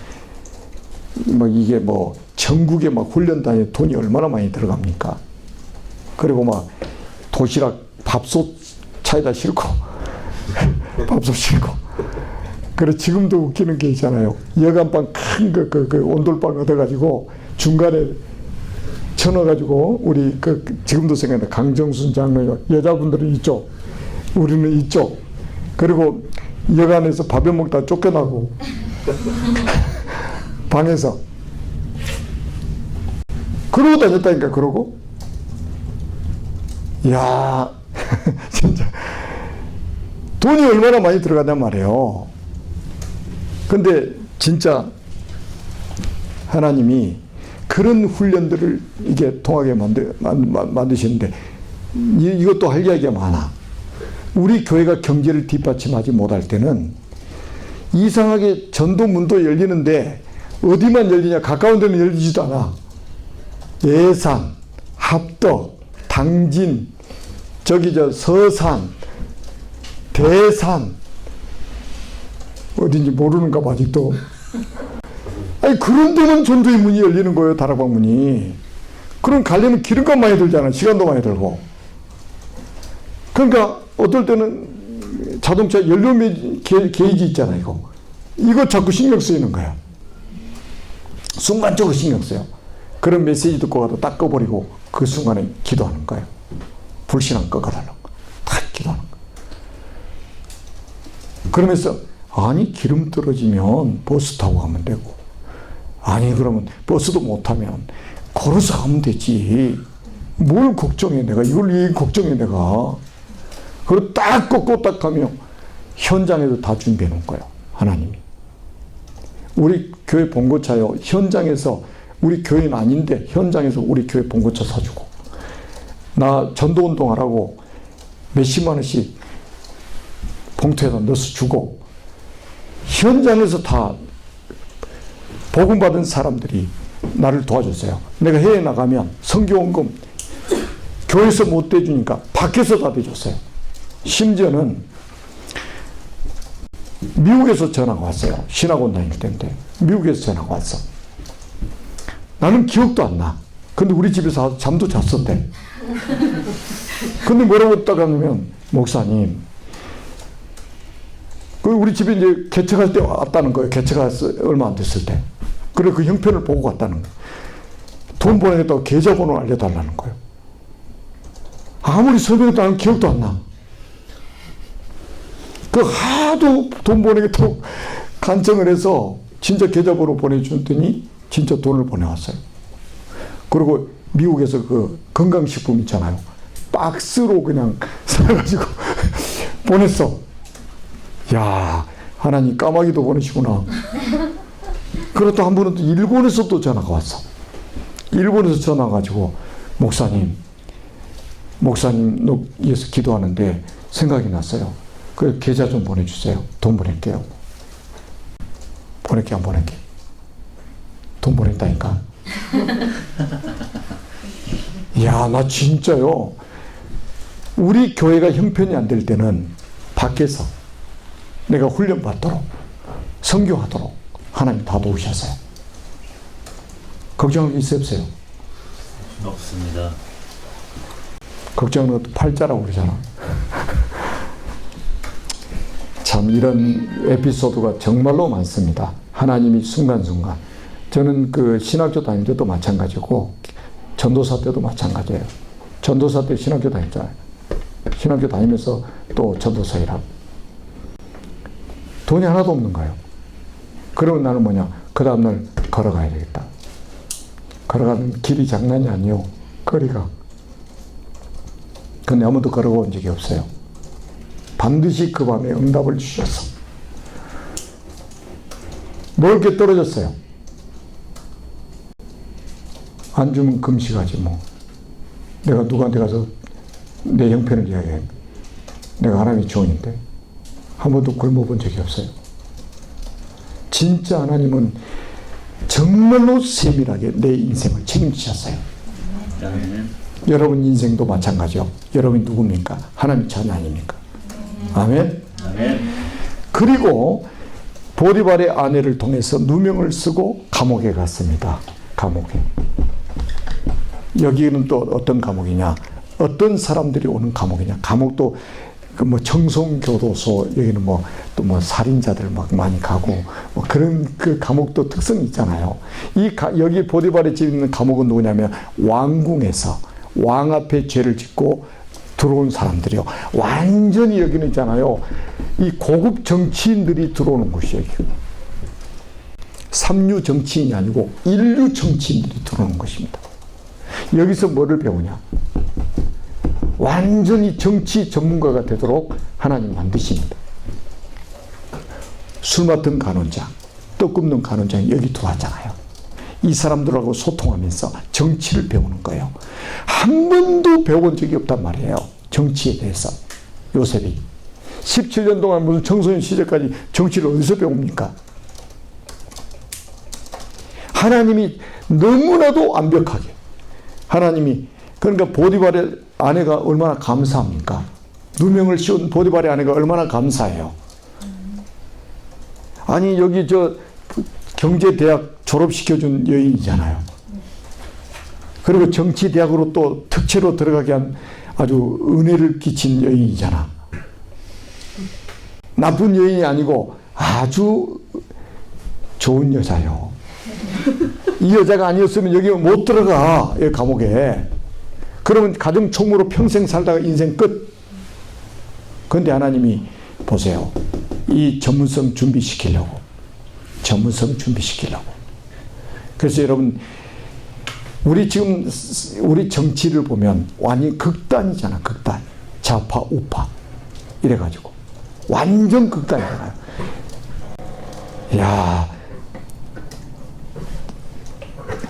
막 이게 뭐 전국에 막 훈련단에 돈이 얼마나 많이 들어갑니까? 그리고 막 도시락 밥솥 차에다 싣고 밥솥 싣고 그래 지금도 웃기는 게 있잖아요. 여간방 큰 그 온돌방 얻어가지고 중간에 쳐넣어가지고 우리 지금도 생각나 강정순 장로님 여자분들은 이쪽 우리는 이쪽 그리고 여간에서 밥에 먹다 쫓겨나고 방에서 그러고 다녔다니까. 그러고 야 진짜 돈이 얼마나 많이 들어가냔 말이에요. 근데 진짜 하나님이 그런 훈련들을 이게 통하게 만드시는데 이것도 할 이야기가 많아. 우리 교회가 경제를 뒷받침하지 못할 때는 이상하게 전도문도 열리는데 어디만 열리냐? 가까운 데는 열리지도 않아. 예산, 합덕, 당진, 서산, 대산 어딘지 모르는가 봐 아직도. 아니 그런 데는 전도의 문이 열리는 거예요. 다락방 문이. 그럼 가려면 기름값 많이 들잖아. 시간도 많이 들고. 그러니까 어떨 때는 자동차 연료 게이지 있잖아. 이거 자꾸 신경 쓰이는 거야. 순간적으로 신경 써요. 그런 메시지 듣고 가도 딱 꺼버리고 그 순간에 기도하는 거예요. 불신앙 꺼가달라고. 딱 기도하는 거예요. 그러면서 아니 기름 떨어지면 버스 타고 가면 되고 아니 그러면 버스도 못 타면 걸어서 가면 되지. 뭘 걱정해 내가. 이걸 왜 걱정해 내가. 그리고 딱 꺾고 딱 가면 현장에도 다 준비해 놓은 거예요. 하나님이. 우리 교회 봉고차요. 현장에서 우리 교회는 아닌데 현장에서 우리 교회 봉고차 사주고 나 전도운동 하라고 몇십만 원씩 봉투에다 넣어서 주고 현장에서 다 복음받은 사람들이 나를 도와줬어요. 내가 해외 나가면 선교원금 교회에서 못 대주니까 밖에서 다 대줬어요. 심지어는 미국에서 전화가 왔어요. 신학원 다닐 때인데 미국에서 전화가 왔어. 나는 기억도 안 나. 근데 우리 집에서 와서 잠도 잤었대. 근데 뭐라고 딱 하냐면 목사님 우리 집에 이제 개척할 때 왔다는 거예요. 개척할 얼마 안 됐을 때. 그래 그 형편을 보고 갔다는 거예요. 돈 보내겠다고 계좌번호 알려달라는 거예요. 아무리 설명해도 나는 기억도 안 나. 그 하도 돈 보내겠다고 간청을 해서 진짜 계좌번호 보내줬더니 진짜 돈을 보내왔어요. 그리고 미국에서 그 건강식품 있잖아요. 박스로 그냥 사가지고 보냈어. 야, 하나님 까마귀도 보내시구나. 그렇다 한 번은 또 일본에서 또 전화가 왔어. 일본에서 전화 가지고 목사님 위해서 기도하는데 생각이 났어요. 그 계좌 좀 보내주세요. 돈 보낼게요. 보낼게 안 보낼게. 돈 보냈다니까. 야, 나 진짜요. 우리 교회가 형편이 안 될 때는 밖에서 내가 훈련 받도록 선교하도록 하나님 다 도우셨어요. 걱정할 게 있어요, 없어요? 없습니다. 걱정은 팔자라고 그러잖아. 참 이런 에피소드가 정말로 많습니다. 하나님이 순간순간. 저는 그 신학교 다닐 때도 마찬가지고 전도사 때도 마찬가지예요. 전도사 때 신학교 다녔잖아요. 신학교 다니면서 또 전도사 일하고. 돈이 하나도 없는 거예요. 그러면 나는 뭐냐. 그 다음날 걸어가야 되겠다. 걸어가는 길이 장난이 아니요. 거리가. 근데 아무도 걸어온 적이 없어요. 반드시 그 밤에 응답을 주셨어. 먹을 게 떨어졌어요. 안 주면 금식하지 뭐. 내가 누구한테 가서 내 형편을 이야기해. 내가 하나님의 종인데 한 번도 굶어본 적이 없어요. 진짜 하나님은 정말로 세밀하게 내 인생을 책임지셨어요. 아멘. 여러분 인생도 마찬가지요. 여러분이 누굽니까? 하나님 자녀 아닙니까? 아멘. 아멘. 그리고 보디발의 아내를 통해서 누명을 쓰고 감옥에 갔습니다. 감옥에. 여기는 또 어떤 감옥이냐? 어떤 사람들이 오는 감옥이냐? 감옥도 그 뭐 청송교도소, 여기는 뭐 또 뭐 살인자들 막 많이 가고 뭐 그런 그 감옥도 특성이 있잖아요. 여기 보디발의 집 있는 감옥은 누구냐면 왕궁에서 왕 앞에 죄를 짓고 들어온 사람들이요. 완전히 여기는 있잖아요. 이 고급 정치인들이 들어오는 곳이에요. 삼류 정치인이 아니고 일류 정치인들이 들어오는 것입니다. 여기서 뭐를 배우냐? 완전히 정치 전문가가 되도록 하나님 만드십니다. 술 맡은 간원장, 떡 굽는 간원장이 여기 들어왔잖아요. 이 사람들하고 소통하면서 정치를 배우는 거예요. 한 번도 배워본 적이 없단 말이에요. 정치에 대해서. 요셉이 17년 동안 무슨 청소년 시절까지 정치를 어디서 배웁니까? 하나님이 너무나도 완벽하게, 하나님이, 그러니까 보디발의 아내가 얼마나 감사합니까? 누명을 씌운 보디발의 아내가 얼마나 감사해요. 아니 여기 저 경제대학 졸업시켜준 여인이잖아요. 그리고 정치대학으로 또 특채로 들어가게 한 아주 은혜를 끼친 여인이잖아. 나쁜 여인이 아니고 아주 좋은 여자요. 이 여자가 아니었으면 여기 못 들어가, 여기 감옥에. 그러면 가정 총무로 평생 살다가 인생 끝. 그런데 하나님이 보세요. 이 전문성 준비시키려고. 전문성 준비시키려고. 그래서 여러분, 우리 지금 우리 정치를 보면 완전히 극단이잖아. 극단. 좌파 우파 이래가지고 완전 극단이잖아요. 야,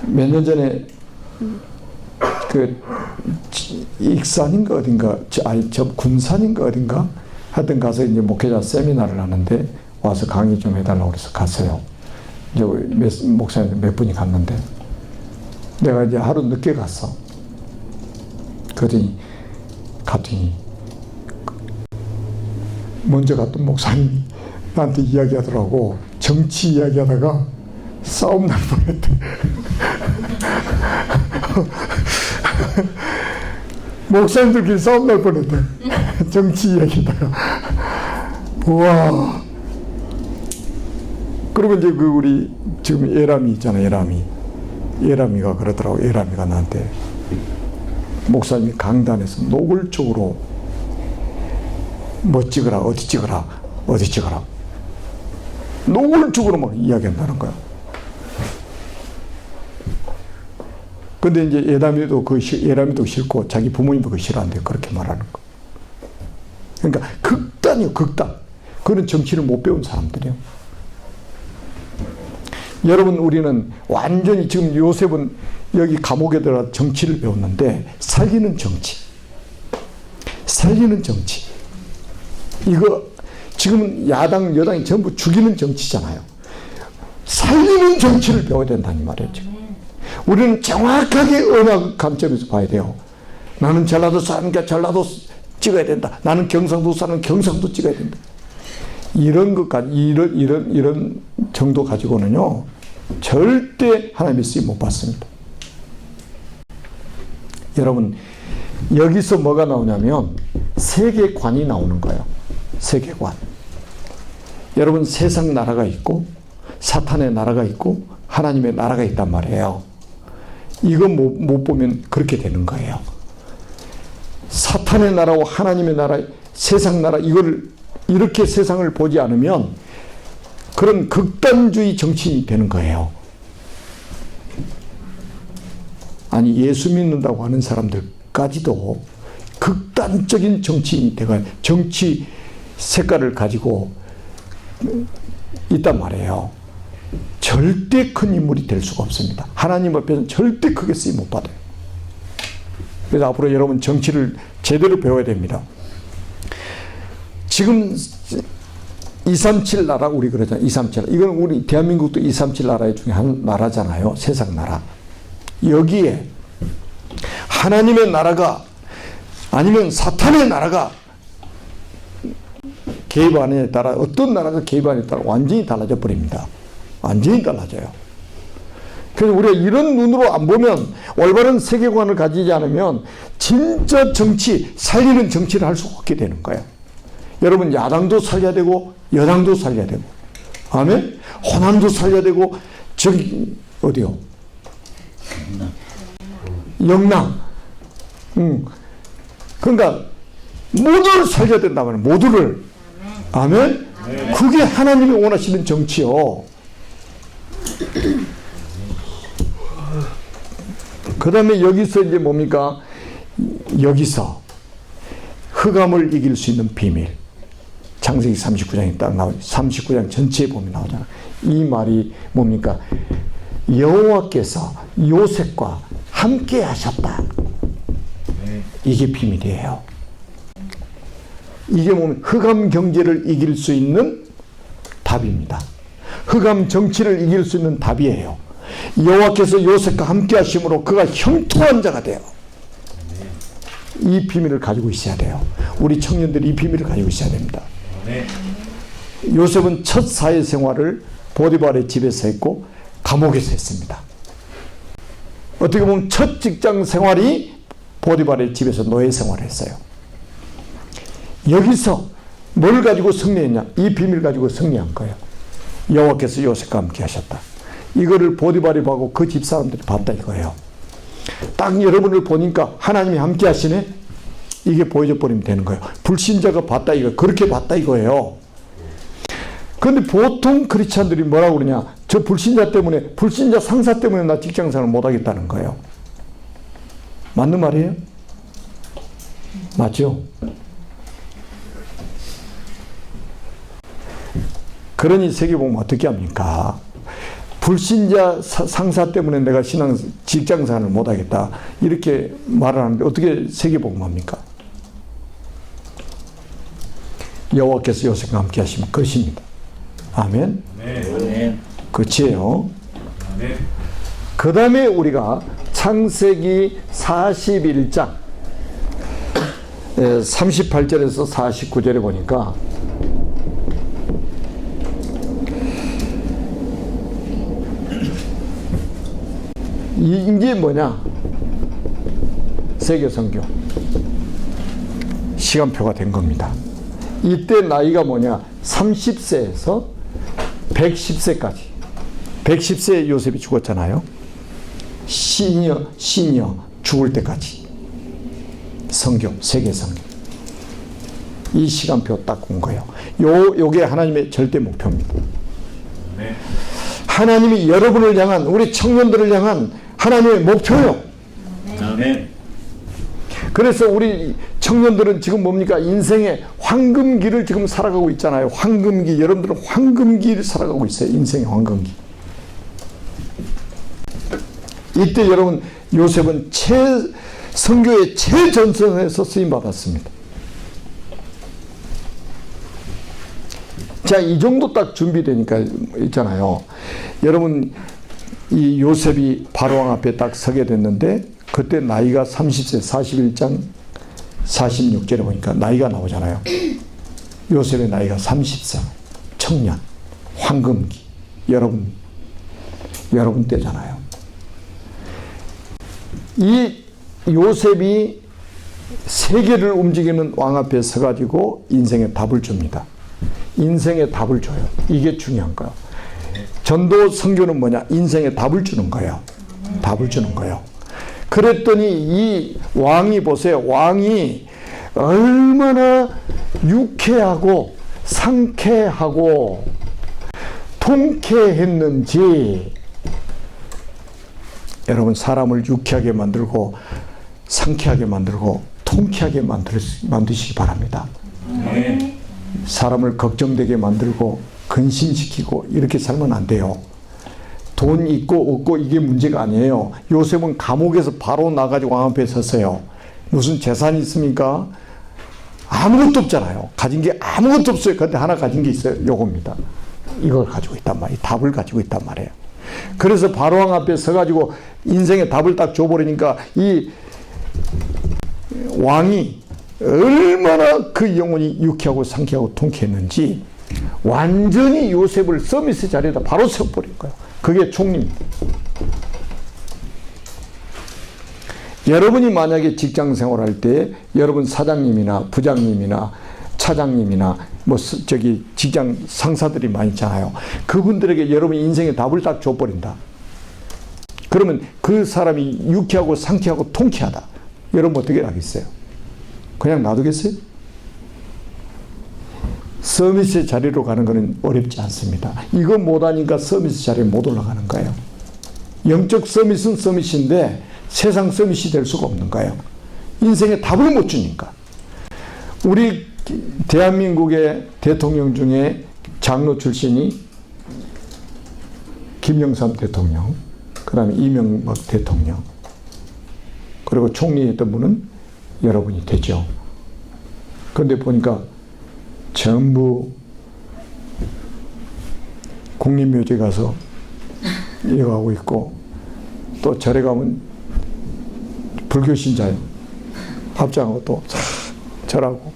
몇 년 전에 그 익산인가 어딘가, 저 군산인가 어딘가 하여튼 가서 이제 목회자 세미나를 하는데 와서 강의 좀 해달라고 그래서 갔어요. 이제 목사님 몇 분이 갔는데 내가 이제 하루 늦게 갔어. 그러더니 먼저 갔던 목사님이 나한테 이야기하더라고. 정치 이야기하다가 싸움 날 뻔했대. 목사님들끼리 싸움 날 뻔했대. 정치 이야기하다가. 우와. 그리고 이제 그 우리 지금 예람이 있잖아. 예람이가 그러더라고. 예람이가 나한테 목사님이 강단에서 노골적으로 뭐 찍으라, 어디 찍으라, 어디 찍으라. 노골적으로 막 이야기한다는 거야. 근데 이제 예람이도 싫고 자기 부모님도 그거 싫어한대요. 그렇게 말하는 거. 그러니까 극단이요, 극단. 그런 정치를 못 배운 사람들이에요. 여러분, 우리는 완전히 지금 요셉은 여기 감옥에 들어가 정치를 배웠는데 살리는 정치. 살리는 정치. 이거 지금 야당, 여당이 전부 죽이는 정치잖아요. 살리는 정치를 배워야 된다는 말이에요, 지금. 우리는 정확하게 어느 관점에서 봐야 돼요. 나는 전라도 사니까 전라도 찍어야 된다. 나는 경상도 사는 경상도 찍어야 된다. 이런 것까지, 이런 정도 가지고는요, 절대 하나님의 쓰임 못 받습니다. 여러분, 여기서 뭐가 나오냐면, 세계관이 나오는 거예요. 세계관. 여러분, 세상 나라가 있고, 사탄의 나라가 있고, 하나님의 나라가 있단 말이에요. 이거 못 보면 그렇게 되는 거예요. 사탄의 나라와 하나님의 나라, 세상 나라, 이거를 이렇게 세상을 보지 않으면 그런 극단주의 정치인이 되는 거예요. 아니, 예수 믿는다고 하는 사람들까지도 극단적인 정치인이 돼가 정치 색깔을 가지고 있단 말이에요. 절대 큰 인물이 될 수가 없습니다. 하나님 앞에서는 절대 크게 쓰임 못 받아요. 그래서 앞으로 여러분 정치를 제대로 배워야 됩니다. 지금 237 나라 우리 그러잖아요. 237 이건 우리 대한민국도 237 나라 중에 한 나라잖아요. 세상 나라. 여기에 하나님의 나라가 아니면 사탄의 나라가 개입하느냐에 따라 어떤 나라가 개입하느냐에 따라 완전히 달라져 버립니다. 완전히 달라져요. 그래서 우리가 이런 눈으로 안 보면 올바른 세계관을 가지지 않으면 진짜 정치, 살리는 정치를 할 수 없게 되는 거예요. 여러분 야당도 살려야 되고 여당도 살려야 되고 아멘? 호남도 살려야 되고 저기 어디요? 영남. 그러니까 모두를 살려야 된다면 모두를 아멘? 그게 하나님이 원하시는 정치요. 그 다음에 여기서 이제 뭡니까? 여기서 흑암을 이길 수 있는 비밀. 창세기 39장에 딱 나오죠. 39장 전체에 보면 나오잖아. 이 말이 뭡니까? 여호와께서 요셉과 함께 하셨다. 이게 비밀이에요. 이게 뭐면 흑암 경제를 이길 수 있는 답입니다. 흑암 정치를 이길 수 있는 답이에요. 여호와께서 요셉과 함께 하심으로 그가 형통한 자가 돼요. 이 비밀을 가지고 있어야 돼요. 우리 청년들이 이 비밀을 가지고 있어야 됩니다. 요셉은 첫 사회생활을 보디발의 집에서 했고 감옥에서 했습니다. 어떻게 보면 첫 직장 생활이 보디발의 집에서 노예 생활을 했어요. 여기서 뭘 가지고 승리했냐? 이 비밀을 가지고 승리한 거예요. 여호와께서 요셉과 함께 하셨다. 이거를 보디발이 보고 그 집사람들이 봤다 이거예요. 딱 여러분을 보니까 하나님이 함께 하시네? 이게 보여져 버리면 되는 거예요. 불신자가 봤다 이거 그렇게 봤다 이거예요. 그런데 보통 크리스찬들이 뭐라고 그러냐? 저 불신자 때문에 불신자 상사 때문에 나 직장생활 못 하겠다는 거예요. 맞는 말이에요? 맞죠? 그러니 세계복음 어떻게 합니까? 불신자 상사 때문에 내가 직장생활을 못 하겠다 이렇게 말을 하는데 어떻게 세계복음 합니까? 여호와께서 요셉과 함께 하시면 것입니다. 아멘. 아멘. 그치예요. 그 다음에 우리가 창세기 41장 38절에서 49절에 보니까 이게 뭐냐? 세계선교 시간표가 된 겁니다. 이때 나이가 뭐냐? 30세에서 110세까지. 110세에 요셉이 죽었잖아요. 시니어 죽을 때까지. 선교, 세계선교. 이 시간표 딱 온 거예요. 요게 하나님의 절대 목표입니다. 네. 하나님이 여러분을 향한, 우리 청년들을 향한 하나님의 목표요. 아멘. 그래서 우리 청년들은 지금 뭡니까? 인생의 황금기를 지금 살아가고 있잖아요. 황금기. 여러분들은 황금기를 살아가고 있어요. 인생의 황금기. 이때 여러분 요셉은 선교의 최전선에서 쓰임받았습니다. 자, 이 정도 딱 준비되니까 있잖아요. 여러분 이 요셉이 바로왕 앞에 딱 서게 됐는데 그때 나이가 30세 41장 46절에 보니까 나이가 나오잖아요. 요셉의 나이가 30세 청년 황금기 여러분 때잖아요. 이 요셉이 세계를 움직이는 왕 앞에 서가지고 인생의 답을 줍니다. 인생의 답을 줘요. 이게 중요한 거예요. 전도 선교는 뭐냐? 인생의 답을 주는 거예요. 답을 주는 거예요. 그랬더니 이 왕이 보세요. 왕이 얼마나 유쾌하고 상쾌하고 통쾌했는지. 여러분 사람을 유쾌하게 만들고 상쾌하게 만들고 통쾌하게 만드시기 바랍니다. 사람을 걱정되게 만들고 근심시키고 이렇게 살면 안 돼요. 돈 있고 없고 이게 문제가 아니에요. 요셉은 감옥에서 바로 나가지고 왕 앞에 섰어요. 무슨 재산이 있습니까? 아무것도 없잖아요. 가진 게 아무것도 없어요. 근데 하나 가진 게 있어요. 요겁니다. 이걸 가지고 있단 말이에요. 답을 가지고 있단 말이에요. 그래서 바로왕 앞에 서가지고 인생의 답을 딱 줘버리니까 이 왕이 얼마나 그 영혼이 유쾌하고 상쾌하고 통쾌했는지 완전히 요셉을 서비스 자리에다 바로 세워버린 거예요. 그게 총리입니다. 여러분이 만약에 직장 생활할 때 여러분 사장님이나 부장님이나 차장님이나 뭐 직장 상사들이 많이 있잖아요. 그분들에게 여러분 인생의 답을 딱 줘버린다. 그러면 그 사람이 유쾌하고 상쾌하고 통쾌하다. 여러분 어떻게 하겠어요? 그냥 놔두겠어요? 서비스 자리로 가는 것은 어렵지 않습니다. 이거 못하니까 서비스 자리에 못 올라가는 거예요. 영적 서밋은 서밋인데 세상 서밋이 될 수가 없는 거예요. 인생에 답을 못 주니까. 우리 대한민국의 대통령 중에 장로 출신이 김영삼 대통령, 그 다음에 이명박 대통령, 그리고 총리했던 분은 여러분이 되죠. 그런데 보니까 전부 국립묘지 가서 이거 하고 있고, 또 절에 가면 불교 신자 합장하고 또 절하고.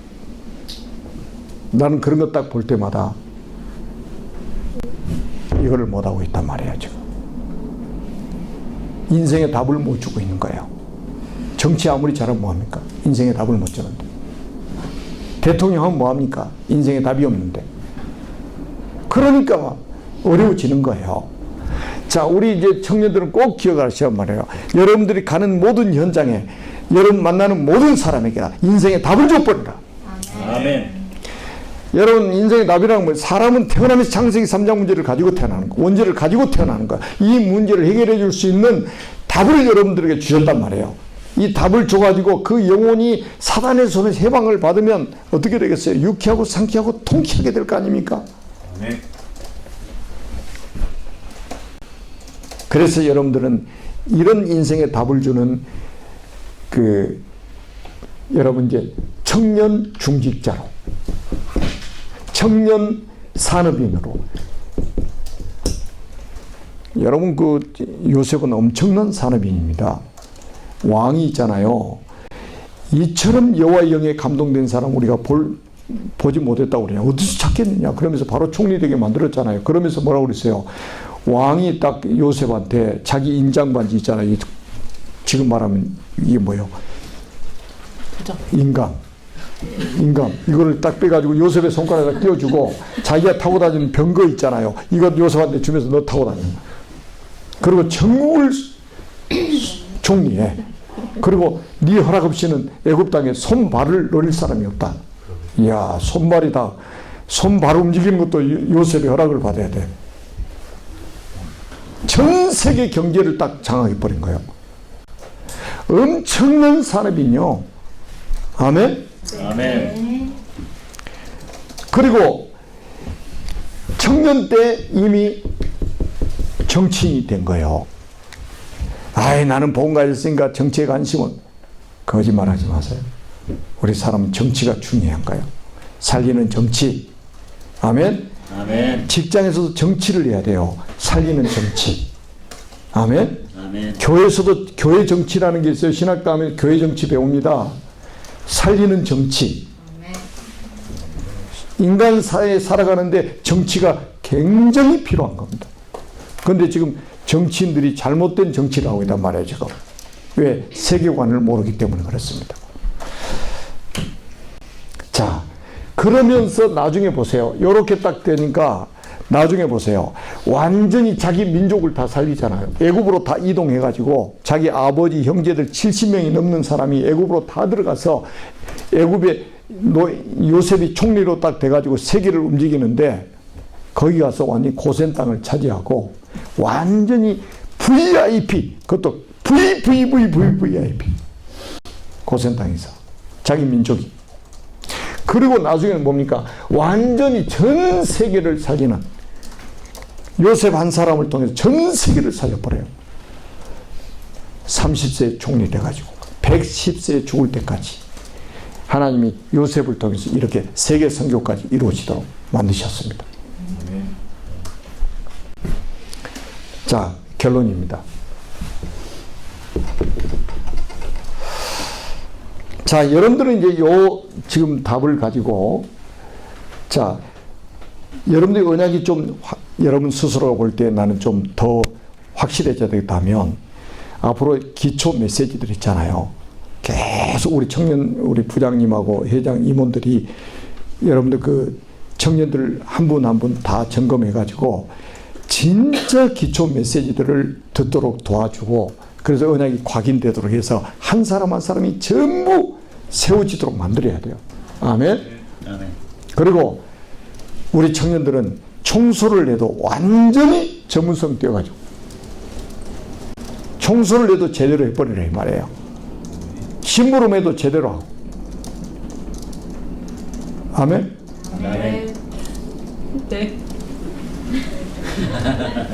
나는 그런 거 딱 볼 때마다 이거를 못하고 있단 말이에요, 지금. 인생의 답을 못 주고 있는 거예요. 정치 아무리 잘하면 뭐합니까? 인생의 답을 못 주는데. 대통령 하면 뭐합니까? 인생의 답이 없는데. 그러니까 어려워지는 거예요. 자, 우리 이제 청년들은 꼭 기억하셔야 말이에요. 여러분들이 가는 모든 현장에, 여러분 만나는 모든 사람에게 인생의 답을 줘버리라. 아멘. 여러분 인생의 답이라는 건 사람은 태어나면서 창세기 3장 문제를 가지고 태어나는 거, 원죄를 가지고 태어나는 거야. 이 문제를 해결해 줄 수 있는 답을 여러분들에게 주셨단 말이에요. 이 답을 줘가지고 그 영혼이 사단의 손에 해방을 받으면 어떻게 되겠어요? 유쾌하고 상쾌하고 통쾌하게 될 거 아닙니까? 아멘. 그래서 여러분들은 이런 인생의 답을 주는 여러분 이제 청년 중직자로, 청년 산업인으로. 여러분 요셉은 엄청난 산업인입니다. 왕이 있잖아요. 이처럼 여호와의 영에 감동된 사람 우리가 보지 못했다고 그러냐. 어디서 찾겠느냐. 그러면서 바로 총리 되게 만들었잖아요. 그러면서 뭐라고 그랬어요? 왕이 딱 요셉한테 자기 인장반지 있잖아요. 지금 말하면 이게 뭐예요? 인감. 이거를 딱 빼가지고 요셉의 손가락에 띄워주고 자기가 타고 다니는 병거 있잖아요. 이거 요셉한테 주면서 너 타고 다니는 거야. 그리고 전국을 총리해. 그리고 네 허락 없이는 애굽 땅에 손발을 노릴 사람이 없다. 이야, 손발 움직이는 것도 요셉의 허락을 받아야 돼. 전 세계 경제를 딱 장악해 버린 거예요. 엄청난 산업인요. 아멘. 아멘. 그리고 청년 때 이미 정치인이 된 거예요. 아이, 나는 본가였으니까 정치에 관심은. 거짓말하지 마세요. 우리 사람은 정치가 중요한가요? 살리는 정치. 아멘. 아멘. 직장에서도 정치를 해야 돼요. 살리는 정치. 아멘. 아멘. 교회에서도 교회 정치라는 게 있어요. 신학도 하면 교회 정치 배웁니다. 살리는 정치. 인간 사회에 살아가는데 정치가 굉장히 필요한 겁니다. 그런데 지금 정치인들이 잘못된 정치를 하고 있단 말이에요, 지금. 왜? 세계관을 모르기 때문에 그렇습니다. 자, 그러면서 나중에 보세요. 요렇게 딱 되니까 나중에 보세요. 완전히 자기 민족을 다 살리잖아요. 애굽으로 다 이동해가지고 자기 아버지 형제들 70명이 넘는 사람이 애굽으로 다 들어가서 애굽에 요셉이 총리로 딱 돼가지고 세계를 움직이는데 거기 가서 완전히 고센 땅을 차지하고 완전히 VIP, 그것도 VVVVVIP 고센 땅에서 자기 민족이. 그 그리고 나중에는 뭡니까? 완전히 전 세계를 살리는, 요셉 한 사람을 통해서 전 세계를 살려버려요. 30세에 총리 돼가지고 110세에 죽을 때까지 하나님이 요셉을 통해서 이렇게 세계 선교까지 이루어지도록 만드셨습니다. 자, 결론입니다. 자, 여러분들은 이제 지금 답을 가지고, 자, 여러분들의 언약이 좀 여러분 스스로가 볼 때 나는 좀 더 확실해져야 되겠다면 앞으로 기초 메시지들 있잖아요. 계속 우리 우리 부장님하고 회장 임원들이 여러분들 그 청년들 한 분 한 분 다 점검해 가지고 진짜 기초 메시지들을 듣도록 도와주고, 그래서 언약이 각인되도록 해서 한 사람 한 사람이 전부 세워지도록 만들어야 돼요. 아멘. 아멘. 그리고 우리 청년들은 청소를 해도 완전히 전문성 띄어가지고 청소를 해도 제대로 해버리라 이 말이에요. 심부름해도 제대로 하고. 아멘. 아멘. 네.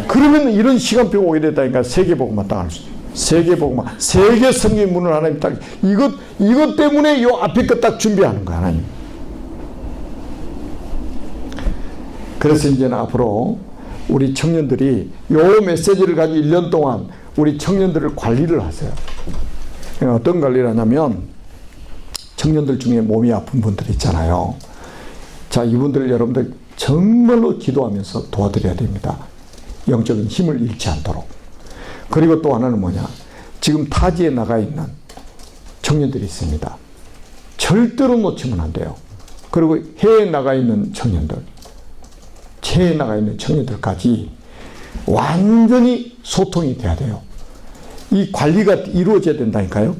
그러면 이런 시간표가 오게 됐다니까. 세계복음만 딱 할 수 있어요. 세계복음만, 세계 성경 문을 하나님 딱 이것 때문에 요 앞에 거 딱 준비하는 거야 하나님. 그래서 이제는 앞으로 우리 청년들이 요 메시지를 가지고 1년 동안 우리 청년들을 관리를 하세요. 어떤 관리를 하냐면, 청년들 중에 몸이 아픈 분들 있잖아요. 자, 이분들 여러분들 정말로 기도하면서 도와드려야 됩니다. 영적인 힘을 잃지 않도록. 그리고 또 하나는 뭐냐, 지금 타지에 나가 있는 청년들이 있습니다. 절대로 놓치면 안 돼요. 그리고 해외에 나가 있는 청년들, 해외에 나가 있는 청년들까지 완전히 소통이 돼야 돼요. 이 관리가 이루어져야 된다니까요.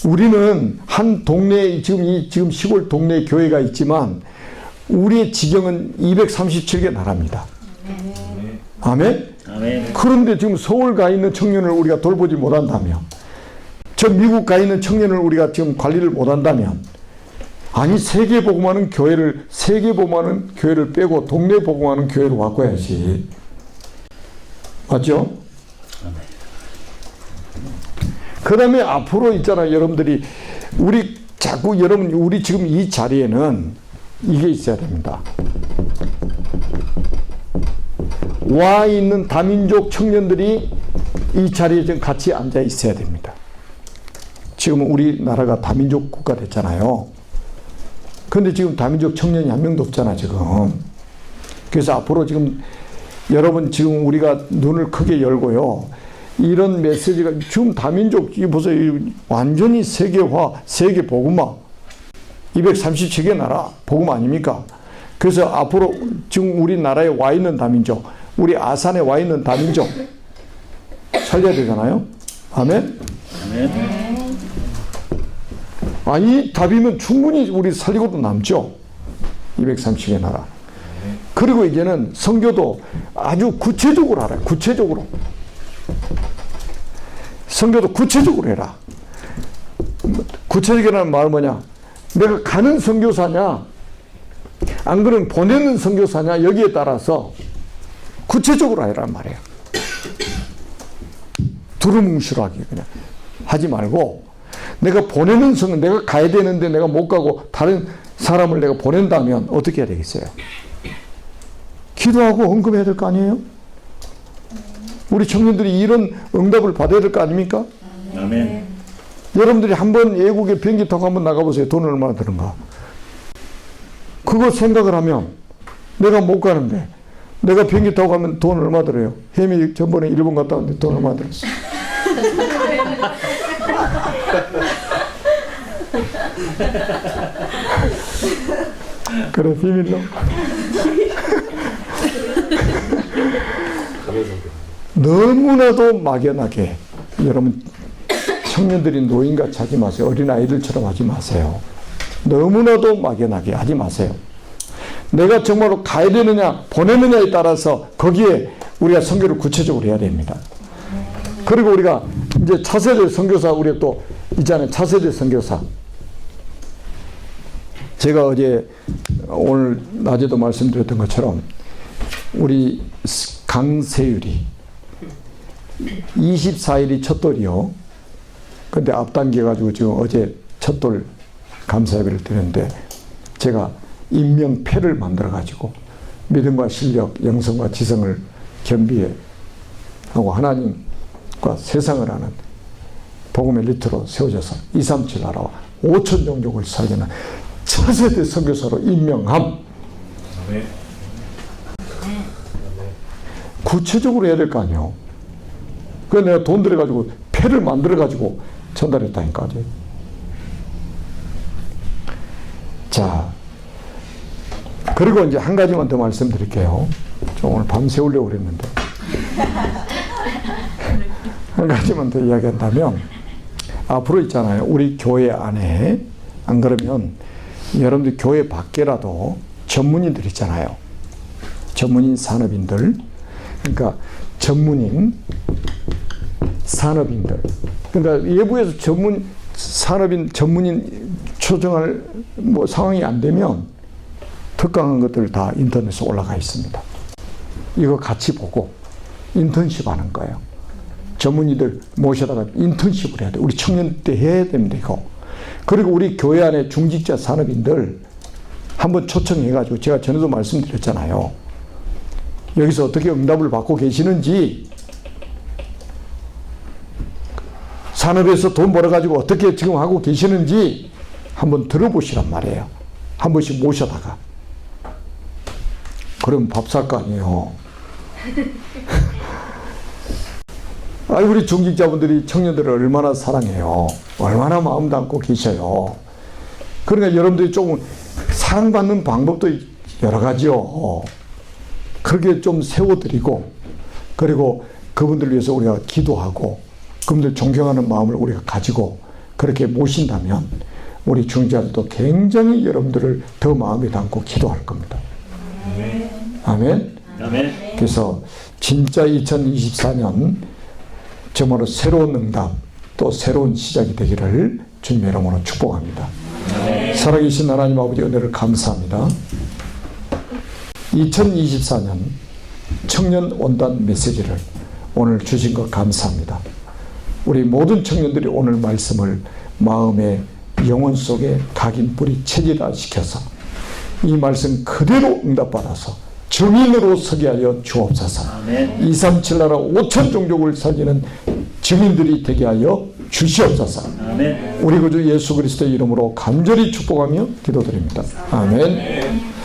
우리는 한 동네에 지금 시골 동네 교회가 있지만 우리의 지경은 237개 나라입니다. 아멘? 아멘. 그런데 지금 서울 가 있는 청년을 우리가 돌보지 못한다면, 저 미국 가 있는 청년을 우리가 지금 관리를 못한다면, 아니 세계 복음하는 교회를 빼고 동네 복음하는 교회로 바꿔야지. 맞죠? 그 다음에 앞으로 있잖아요. 여러분들이 우리 지금 이 자리에는 이게 있어야 됩니다. 와 있는 다민족 청년들이 이 자리에 좀 같이 앉아 있어야 됩니다. 지금 우리나라가 다민족 국가 됐잖아요. 그런데 지금 다민족 청년이 한 명도 없잖아 지금. 그래서 앞으로 지금 여러분 지금 우리가 눈을 크게 열고요, 이런 메시지가 지금 다민족 이 보세요, 완전히 세계화, 세계 복음화, 237개 나라 복음 아닙니까? 그래서 앞으로 지금 우리나라에 와 있는 다민족, 우리 아산에 와 있는 다민족 살려야 되잖아요. 아멘. 아멘. 이 답이면 충분히 우리 살리고도 남죠. 230개 나라. 그리고 이제는 선교도 아주 구체적으로 알아요. 구체적으로. 선교도 구체적으로 해라. 구체적이라는 말은 뭐냐? 내가 가는 선교사냐, 안 그러면 보내는 선교사냐, 여기에 따라서 구체적으로 해란 말이에요. 두루뭉실하게 그냥 하지 말고, 내가 보내는 선교, 내가 가야 되는데 내가 못 가고 다른 사람을 내가 보낸다면 어떻게 해야 되겠어요? 기도하고 헌금해야 될 거 아니에요? 우리 청년들이 이런 응답을 받아야 될 거 아닙니까? 아멘. 여러분들이 한번 외국에 비행기 타고 한번 나가보세요. 돈 얼마나 드는가? 그거 생각을 하면 내가 못 가는데, 내가 비행기 타고 가면 돈 얼마 들어요? 혜미 전번에 일본 갔다 왔는데 돈 얼마 들었어? 그래, 비밀로. 너무나도 막연하게 여러분 청년들이 노인같이 하지 마세요. 어린아이들처럼 하지 마세요. 너무나도 막연하게 하지 마세요. 내가 정말로 가야 되느냐 보내느냐에 따라서 거기에 우리가 선교를 구체적으로 해야 됩니다. 그리고 우리가 이제 차세대 선교사, 우리가 또 있잖아요. 차세대 선교사. 제가 어제 오늘 낮에도 말씀드렸던 것처럼 우리 강세율이 24일이 첫돌이요. 근데 앞당겨가지고 지금 어제 첫돌 감사예배를 드렸는데 제가 인명패를 만들어가지고 믿음과 실력, 영성과 지성을 겸비해 하고 하나님과 세상을 하는 복음의 리트로 세워져서 237 나라와 5천 종족을 살리는 차세대 선교사로 임명함. 아멘. 구체적으로 해야 될 거 아니에요. 그래서 내가 돈 들여가지고 패를 만들어가지고 전달했다니까. 자, 그리고 이제 한 가지만 더 말씀드릴게요. 저 오늘 밤 새우려고 그랬는데. 한 가지만 더 이야기한다면, 앞으로 있잖아요. 우리 교회 안에, 안 그러면 여러분들 교회 밖에라도 전문인들 있잖아요. 전문인 산업인들. 그러니까 전문인, 산업인들. 그러니까 외부에서 전문인 초청할 상황이 안 되면 특강한 것들 다 인터넷에 올라가 있습니다. 이거 같이 보고 인턴십 하는 거예요. 전문의들 모셔다가 인턴십을 해야 돼. 우리 청년 때 해야 됩니다, 이거. 그리고 우리 교회 안에 중직자 산업인들 한번 초청해가지고 제가 전에도 말씀드렸잖아요. 여기서 어떻게 응답을 받고 계시는지, 산업에서 돈 벌어가지고 어떻게 지금 하고 계시는지 한번 들어보시란 말이에요. 한 번씩 모셔다가. 그럼 밥 살 거 아니에요. 아니, 우리 중직자분들이 청년들을 얼마나 사랑해요. 얼마나 마음 담고 계셔요. 그러니까 여러분들이 조금 사랑받는 방법도 여러 가지요. 그렇게 좀 세워드리고, 그리고 그분들을 위해서 우리가 기도하고, 그분들 존경하는 마음을 우리가 가지고 그렇게 모신다면 우리 중직자들도 굉장히 여러분들을 더 마음에 담고 기도할 겁니다. 아멘. 아멘. 그래서 진짜 2024년 정말로 새로운 응답, 또 새로운 시작이 되기를 주님의 이름으로 축복합니다. 살아계신 하나님 아버지 은혜를 감사합니다. 2024년 청년 원단 메시지를 오늘 주신 것 감사합니다. 우리 모든 청년들이 오늘 말씀을 마음의 영혼 속에 각인 뿌리 체질화시켜서 이 말씀 그대로 응답받아서 증인으로 서게 하여 주옵소서. 237 나라 5천 종족을 살리는 증인들이 되게 하여 주시옵소서. 아멘. 우리 구주 예수 그리스도의 이름으로 간절히 축복하며 기도드립니다. 아멘.